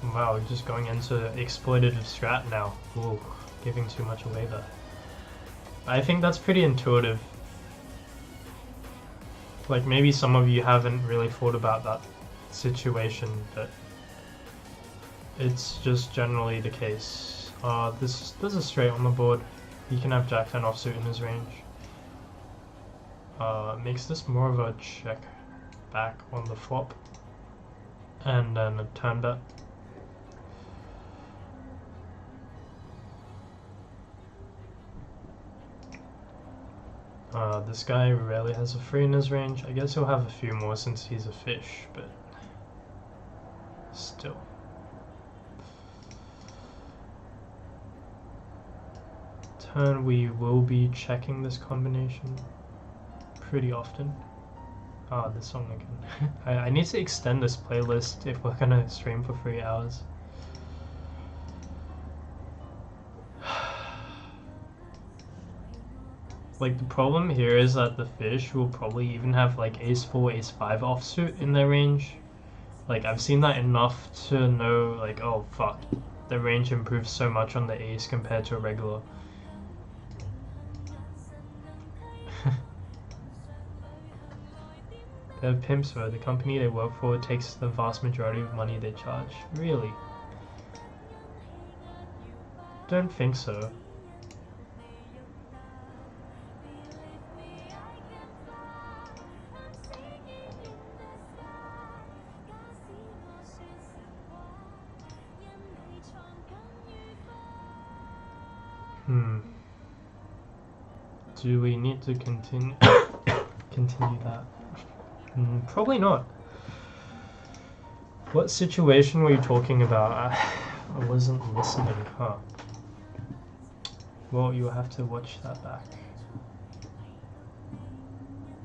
Wow, just going into exploitative strat now. Ooh, giving too much away there. I think that's pretty intuitive. Like, maybe some of you haven't really thought about that situation, but it's just generally the case. There's a straight on the board. He can have Jack 10 offsuit in his range. makes this more of a check back on the flop and then a turn bet. This guy rarely has a free in his range. I guess he'll have a few more since he's a fish, but still. Turn, we will be checking this combination pretty often. This song again. I need to extend this playlist if we're gonna stream for 3 hours. Like, the problem here is that the fish will probably even have like ace-4, ace-5 offsuit in their range. Like, I've seen that enough to know, like, oh fuck, the range improves so much on the ace compared to a regular. They're pimps though. The company they work for takes the vast majority of money they charge. Really? Don't think so. Do we need to continue that? Probably not. What situation were you talking about? I wasn't listening, huh? Well, you'll have to watch that back.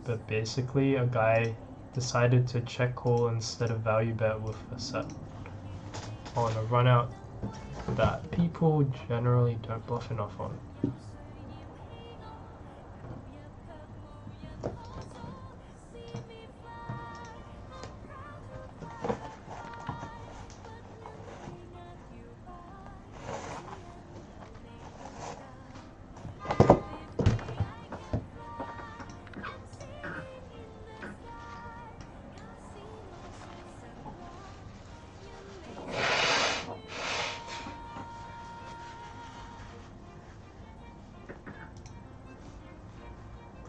But basically, a guy decided to check call instead of value bet with a set on a run out that people generally don't bluff enough on.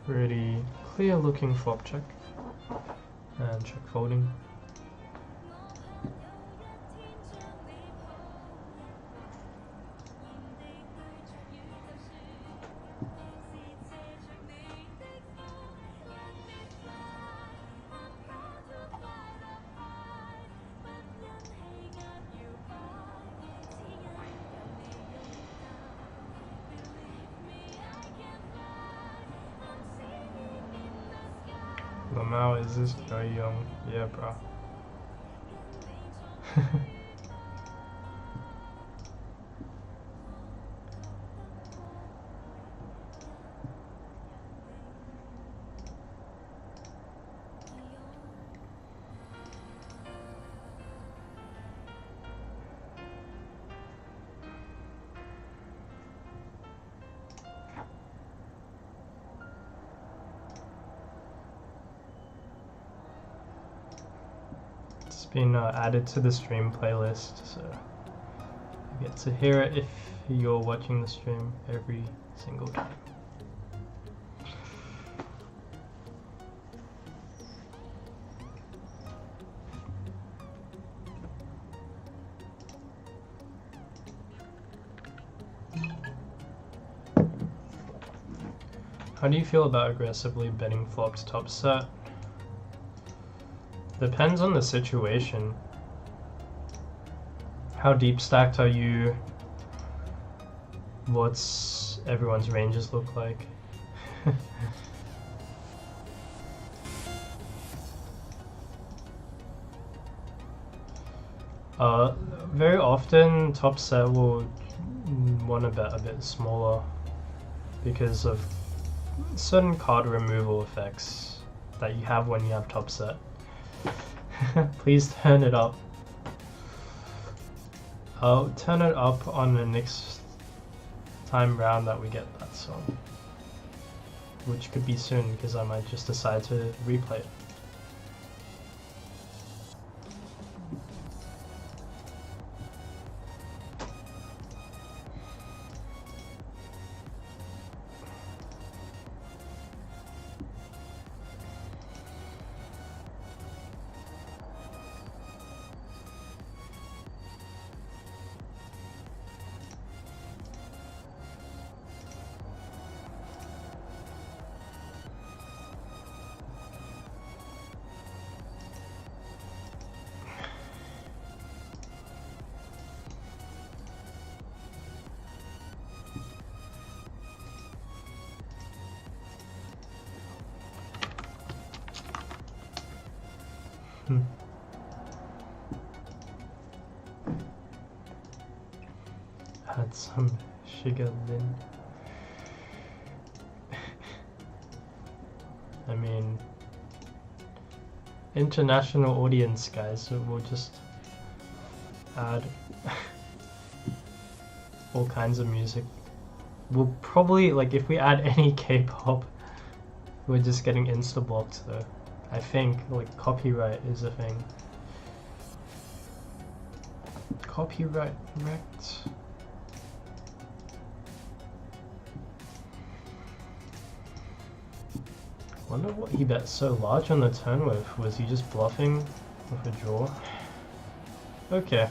Pretty clear looking flop check and check folding. Lamau, is this guy young? Yeah, bro. Been added to the stream playlist, so you get to hear it if you're watching the stream every single time. How do you feel about aggressively betting flops top set? Depends on the situation. How deep stacked are you? What's everyone's ranges look like? Very often top set will want to bet a bit smaller because of certain card removal effects that you have when you have top set. Please turn it up. I'll turn it up on the next time round that we get that song, which could be soon because I might just decide to replay it. add some sugar Lin. I mean, international audience, guys, so we'll just add all kinds of music. We'll probably, like, if we add any K-pop, we're just getting insta-blocked though. I think, like, copyright is a thing. Copyright wrecked. Wonder what he bet so large on the turn with. Was he just bluffing with a draw? Okay.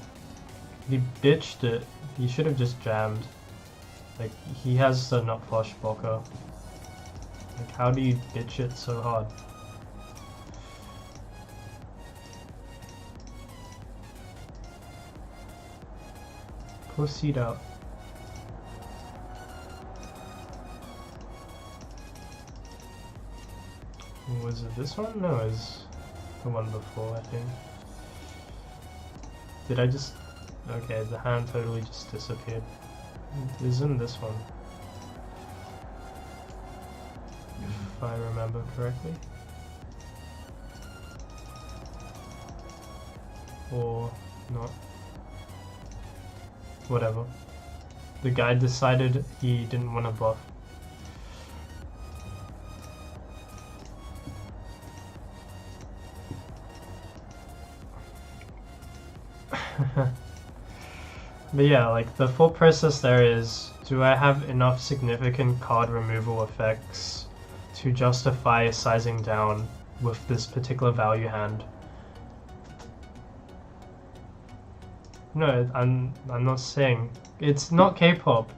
He bitched it. He should have just jammed. Like, he has the nut flush blocker. Like, how do you bitch it so hard? Proceed out. Was it this one? No, it was the one before, I think. Did I just... Okay, the hand totally just disappeared. Isn't this one? If I remember correctly. Or not. Whatever. The guy decided he didn't want to bluff. But yeah, like, the thought process there is, do I have enough significant card removal effects to justify sizing down with this particular value hand? No, I'm not saying it's not K-pop.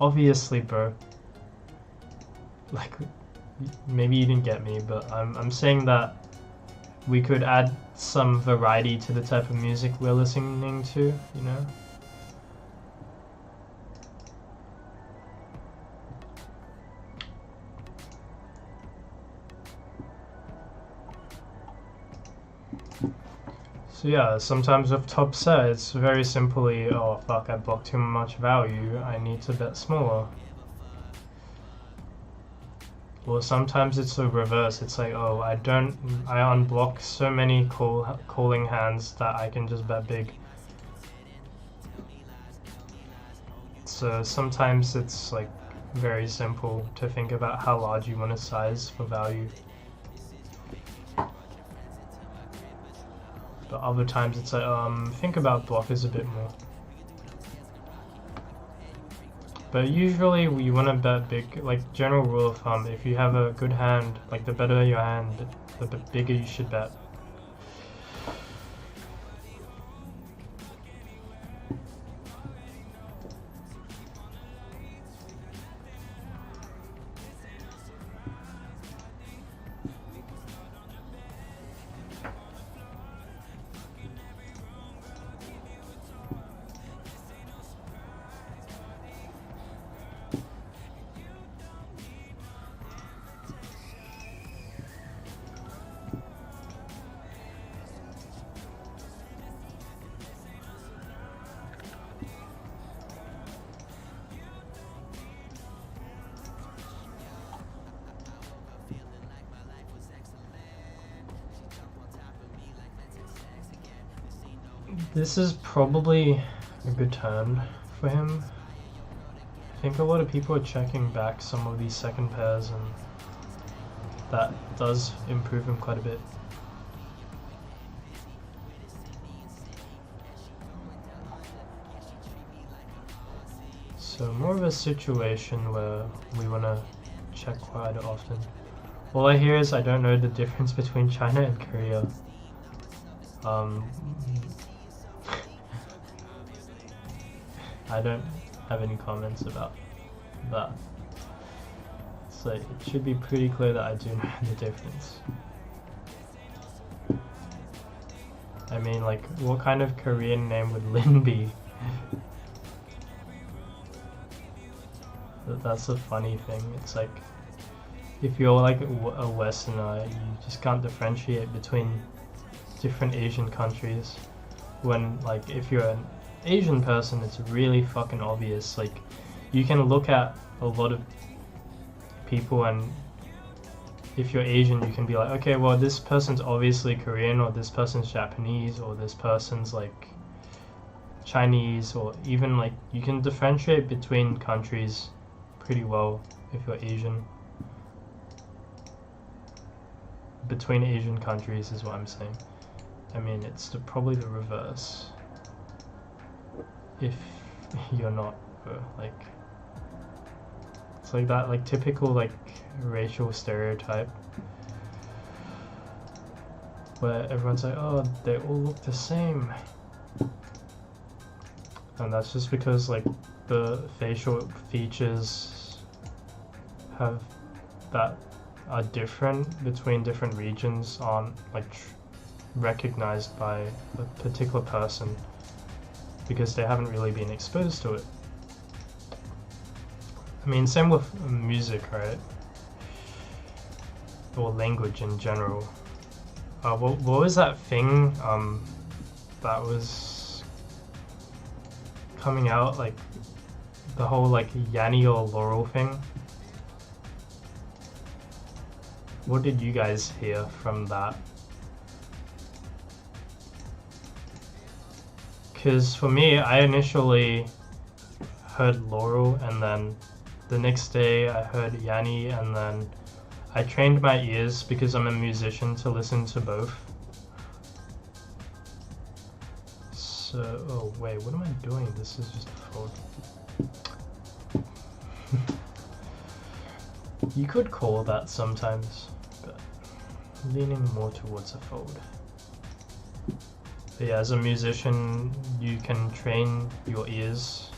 Obviously, bro. Like, maybe you didn't get me, but I'm saying that we could add some variety to the type of music we're listening to, you know? So yeah, sometimes with top set, it's very simply, oh fuck, I blocked too much value, I need to bet smaller. Or sometimes it's the reverse, it's like, oh, I unblock so many calling hands that I can just bet big. So sometimes it's like very simple to think about how large you want to size for value. But other times it's like, think about blockers a bit more. But usually you want to bet big, like general rule of thumb, if you have a good hand, like the better your hand, the bigger you should bet. This is probably a good turn for him. I think a lot of people are checking back some of these second pairs, and that does improve him quite a bit. So more of a situation where we want to check quite often. All I hear is I don't know the difference between China and Korea. I don't have any comments about that. So it should be pretty clear that I do know the difference. I mean, like, what kind of Korean name would Lin be? That's a funny thing. It's like, if you're like a Westerner, you just can't differentiate between different Asian countries. When, like, if you're Asian person, it's really fucking obvious. Like, you can look at a lot of people, and if you're Asian, you can be like, okay, well, this person's obviously Korean, or this person's Japanese, or this person's like Chinese, or even like you can differentiate between countries pretty well if you're Asian. Between Asian countries is what I'm saying. I mean, it's probably the reverse if you're not like, it's like that like typical like racial stereotype where everyone's like, oh, they all look the same, and that's just because like the facial features that are different between different regions aren't like recognized by a particular person because they haven't really been exposed to it. I mean, same with music, right? Or language in general. What was that thing that was coming out, like the whole like Yanni or Laurel thing? What did you guys hear from that? Because for me, I initially heard Laurel, and then the next day I heard Yanni, and then I trained my ears because I'm a musician to listen to both. So, oh wait, what am I doing? This is just a fold. You could call that sometimes, but leaning more towards a fold. But yeah, as a musician, you can train your ears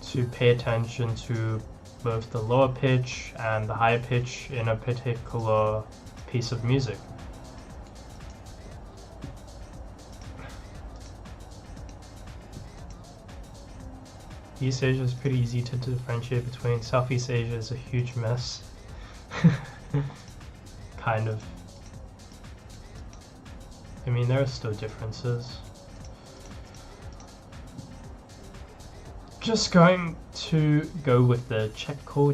to pay attention to both the lower pitch and the higher pitch in a particular piece of music. East Asia is pretty easy to differentiate between. Southeast Asia is a huge mess. Kind of. I mean, there are still differences. Just going to go with the check call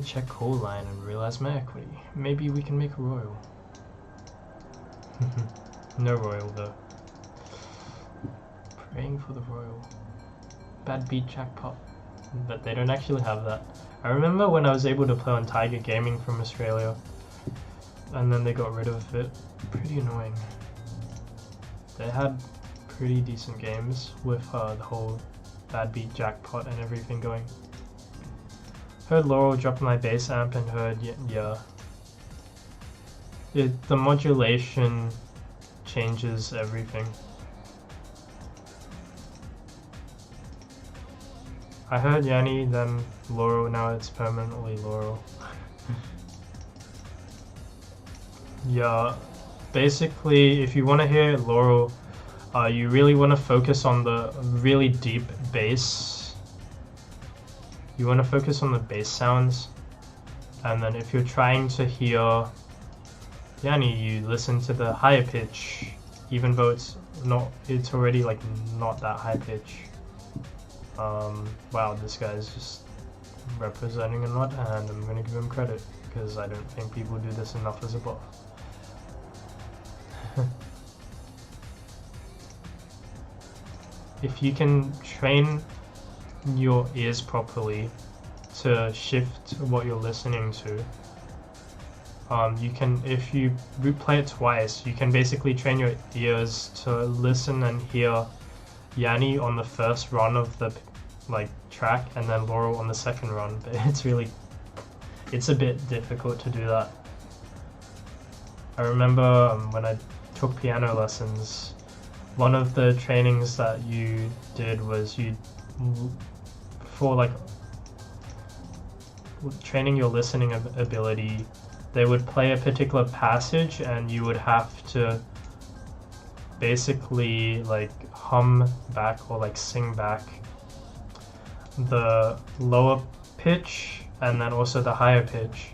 line and realize my equity. Maybe we can make a royal. No royal though. Praying for the royal. Bad beat jackpot. But they don't actually have that. I remember when I was able to play on Tiger Gaming from Australia, and then they got rid of it. Pretty annoying. They had pretty decent games with the whole bad beat jackpot and everything going. Heard Laurel drop my bass amp and heard, yeah. The modulation changes everything. I heard Yanni, then Laurel, now it's permanently Laurel. Yeah, basically if you want to hear Laurel, you really want to focus on the really deep bass. You want to focus on the bass sounds, and then if you're trying to hear Yanni, you listen to the higher pitch, even though it's already like not that high pitch. Wow, this guy's just representing a nut, and I'm gonna give him credit because I don't think people do this enough as a buff. If you can train your ears properly to shift what you're listening to, you can, if you replay it twice, you can basically train your ears to listen and hear Yanni on the first run of the track, and then Laurel on the second run. But it's a bit difficult to do that. I remember when I took piano lessons, one of the trainings that you did was for training your listening ability, they would play a particular passage and you would have to basically hum back or sing back the lower pitch and then also the higher pitch,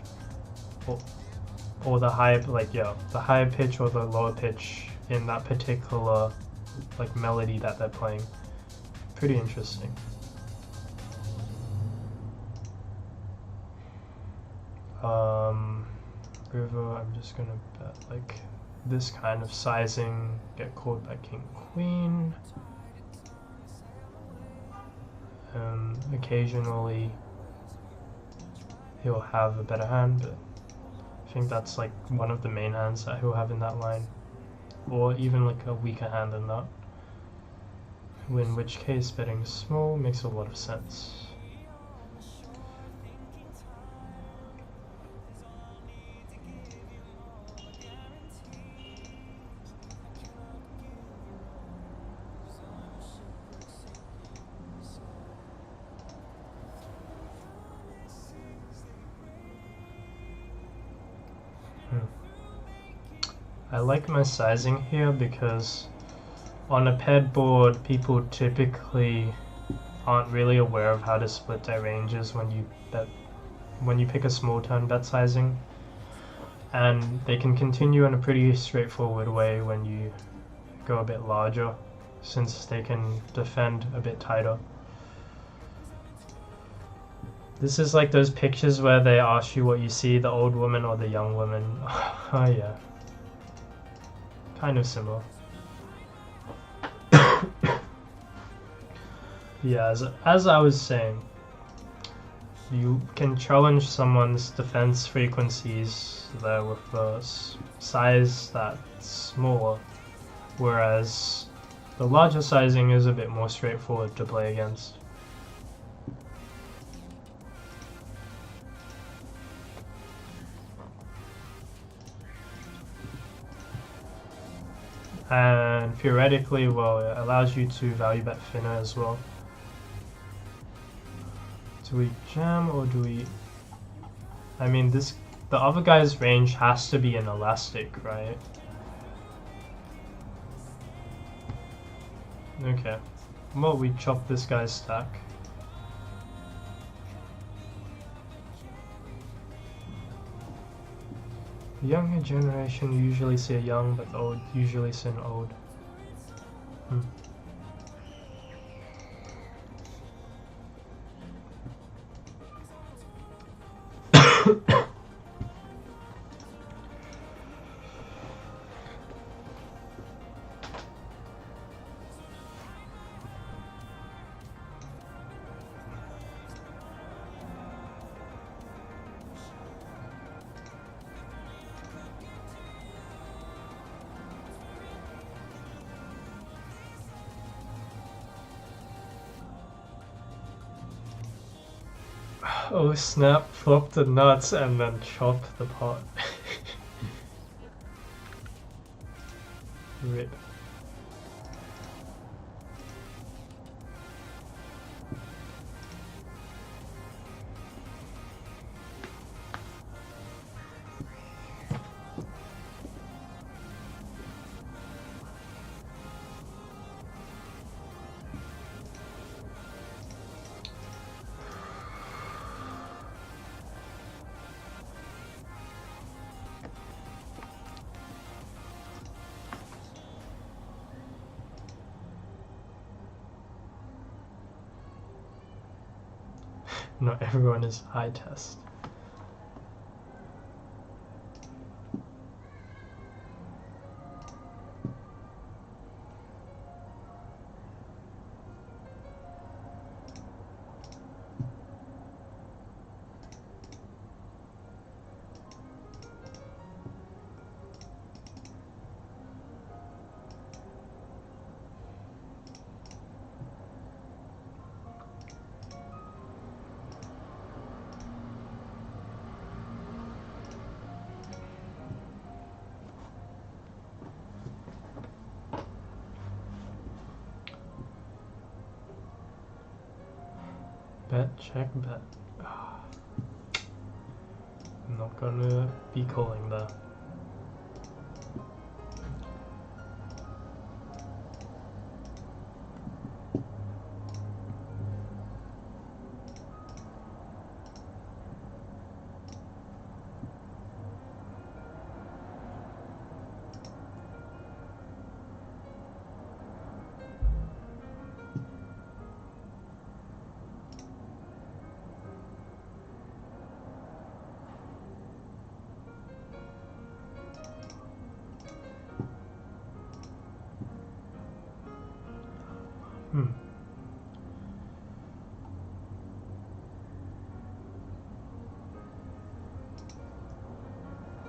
or the higher the higher pitch or the lower pitch in that particular melody that they're playing. pretty interesting. River, I'm just gonna bet like this kind of sizing, get called by king queen. Occasionally he'll have a better hand, but I think that's like one of the main hands that he'll have in that line, or even like a weaker hand than that, in which case betting small makes a lot of sense. I like my sizing here because on a paired board people typically aren't really aware of how to split their ranges when you pick a small turn bet sizing, and they can continue in a pretty straightforward way when you go a bit larger, since they can defend a bit tighter. This is like those pictures where they ask you what you see, the old woman or the young woman. Oh yeah. Kind of similar. Yeah, as I was saying, you can challenge someone's defense frequencies there with a size that's smaller, whereas the larger sizing is a bit more straightforward to play against. And theoretically, well, it allows you to value bet thinner as well. Do we jam or do we... I mean, the other guy's range has to be an elastic, right? Okay. Well, we chop this guy's stack. The younger generation usually say young, but the old usually say old. Oh snap, flop the nuts and then chop the pot. Rip. Not everyone is high test. Bet, check, bet. I'm not gonna be calling that.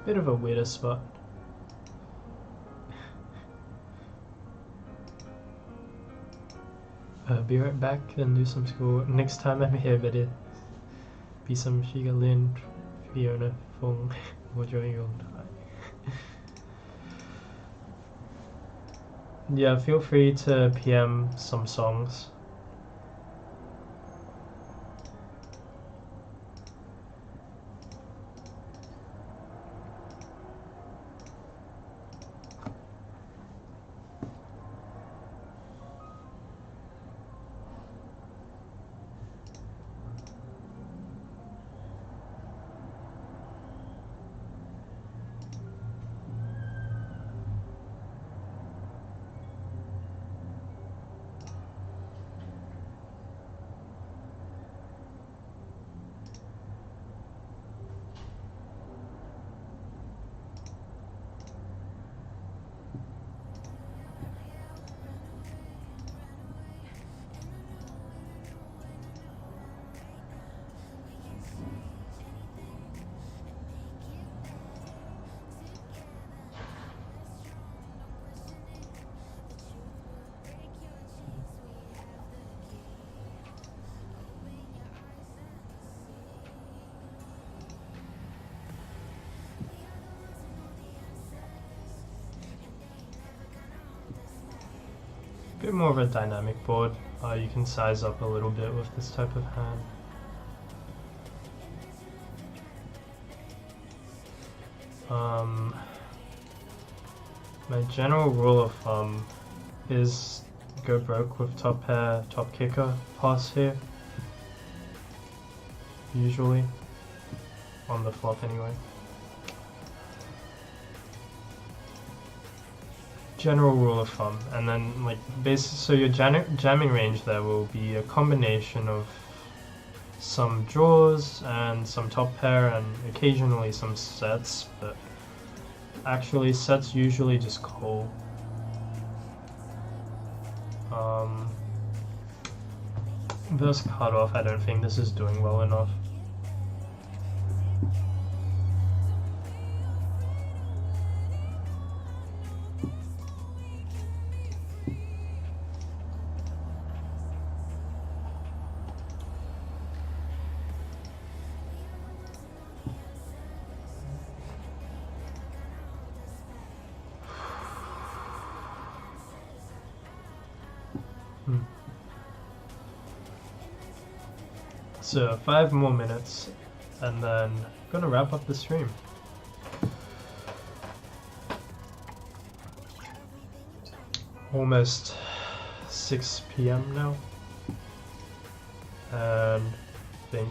Bit of a weirder spot. Be right back and do some school. Next time I'm here, better be some Shiga Lin, Fiona, Fong, or Joyong. Yeah, feel free to PM some songs. Bit more of a dynamic board. You can size up a little bit with this type of hand. My general rule of thumb is go broke with top pair, top kicker pass here. Usually. On the flop anyway. General rule of thumb, and then like so your jamming range there will be a combination of some draws and some top pair and occasionally some sets, but actually sets usually just call. Versus cutoff, I don't think this is doing well enough. So 5 more minutes, and then I'm gonna wrap up the stream. Almost 6 PM now, and I think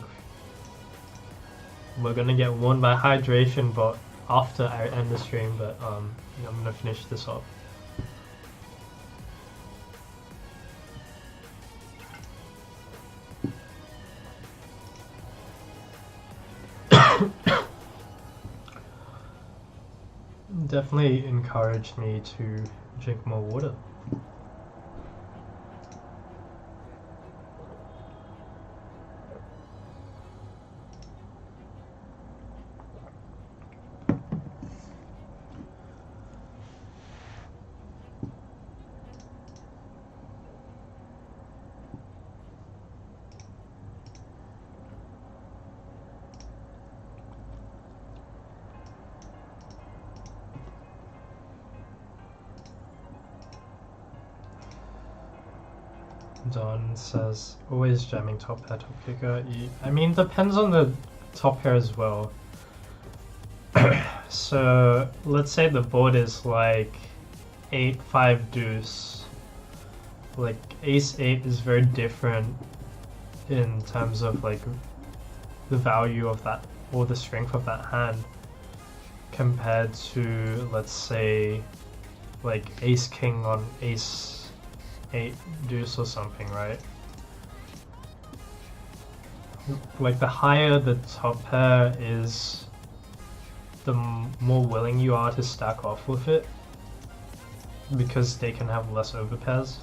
we're gonna get warned by hydration but after I end the stream, but I'm gonna finish this off. Definitely encouraged me to drink more water. Don says, always jamming top pair, top kicker. I mean, depends on the top pair as well. So, let's say the board is like 8-5 deuce. Like, ace-8 is very different in terms of like the value of that, or the strength of that hand, compared to, let's say, like ace-king on ace-8 deuce or something, right? Like, the higher the top pair is, the more willing you are to stack off with it, because they can have less overpairs.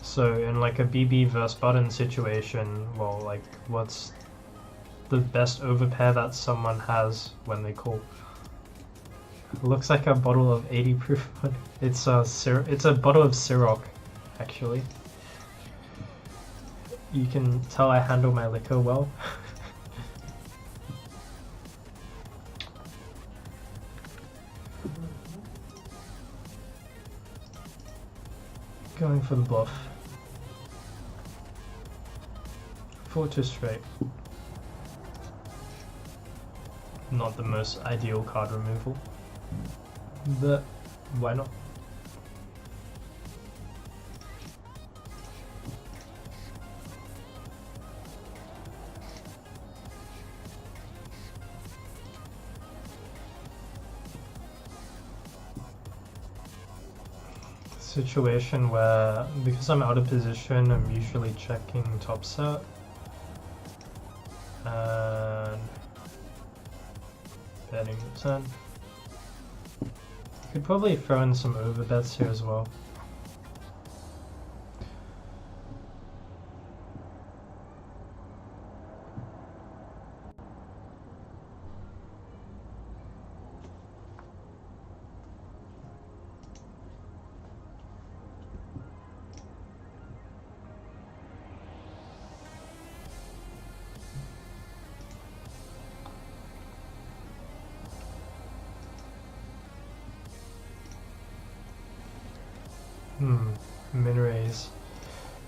So in like a BB versus button situation, well, like, what's the best overpair that someone has when they call? Looks like a bottle of 80 proof. It's a bottle of Ciroc, actually. You can tell I handle my liquor well. Going for the bluff. 4-2 straight. Not the most ideal card removal, but why not? Situation where, because I'm out of position, I'm usually checking top set and betting the turn. Could probably throw in some overbets here as well. Min raise.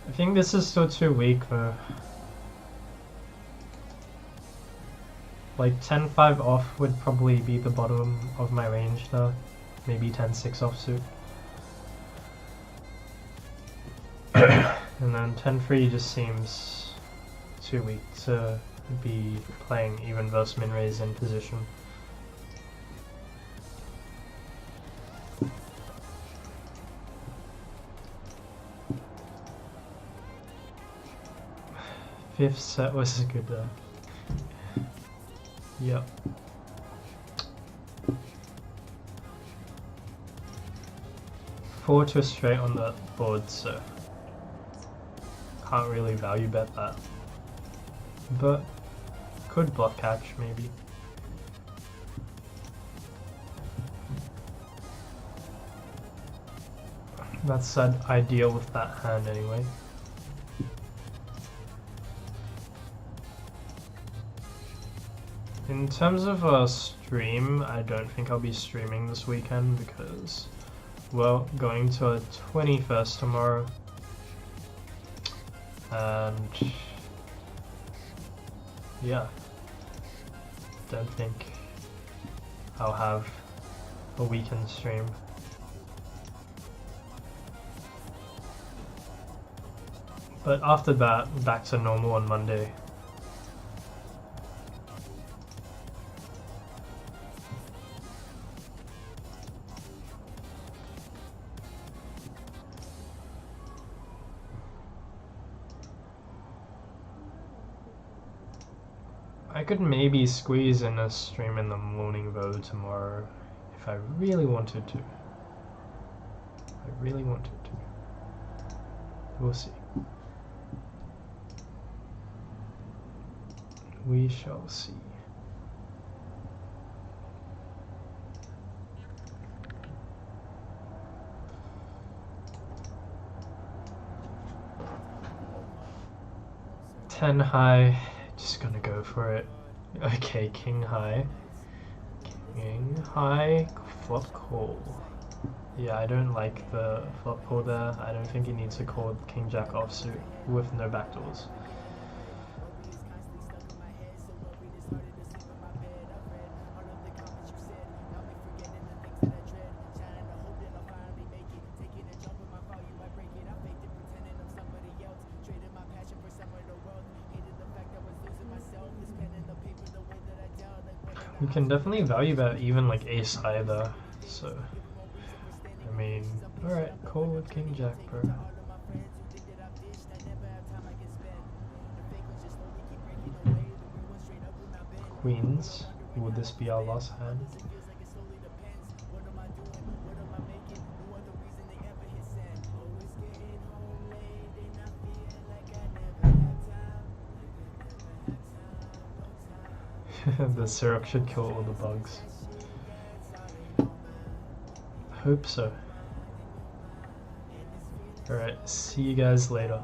I think this is still too weak though. Like 10-5 off would probably be the bottom of my range now. Maybe 10-6 offsuit. And then 10-3 just seems too weak to be playing even versus min raise in position. Fifth set was a good yep. Four to a straight on the board, so can't really value bet that. But could bluff catch maybe. That's ideal with that hand anyway. In terms of a stream, I don't think I'll be streaming this weekend because we're going to a 21st tomorrow, and yeah, don't think I'll have a weekend stream. But after that, back to normal on Monday. I could maybe squeeze in a stream in the morning though tomorrow if I really wanted to. We'll see. We shall see. Ten high. Just gonna go for it. Okay, king high. King high, flop call. Yeah, I don't like the flop call there. I don't think he needs to call king jack offsuit with no backdoors. You can definitely value bet even like ace high there, so I mean, alright, call with king jack, bro. Queens, would this be our last hand? The syrup should kill all the bugs. hope so. Alright, see you guys later.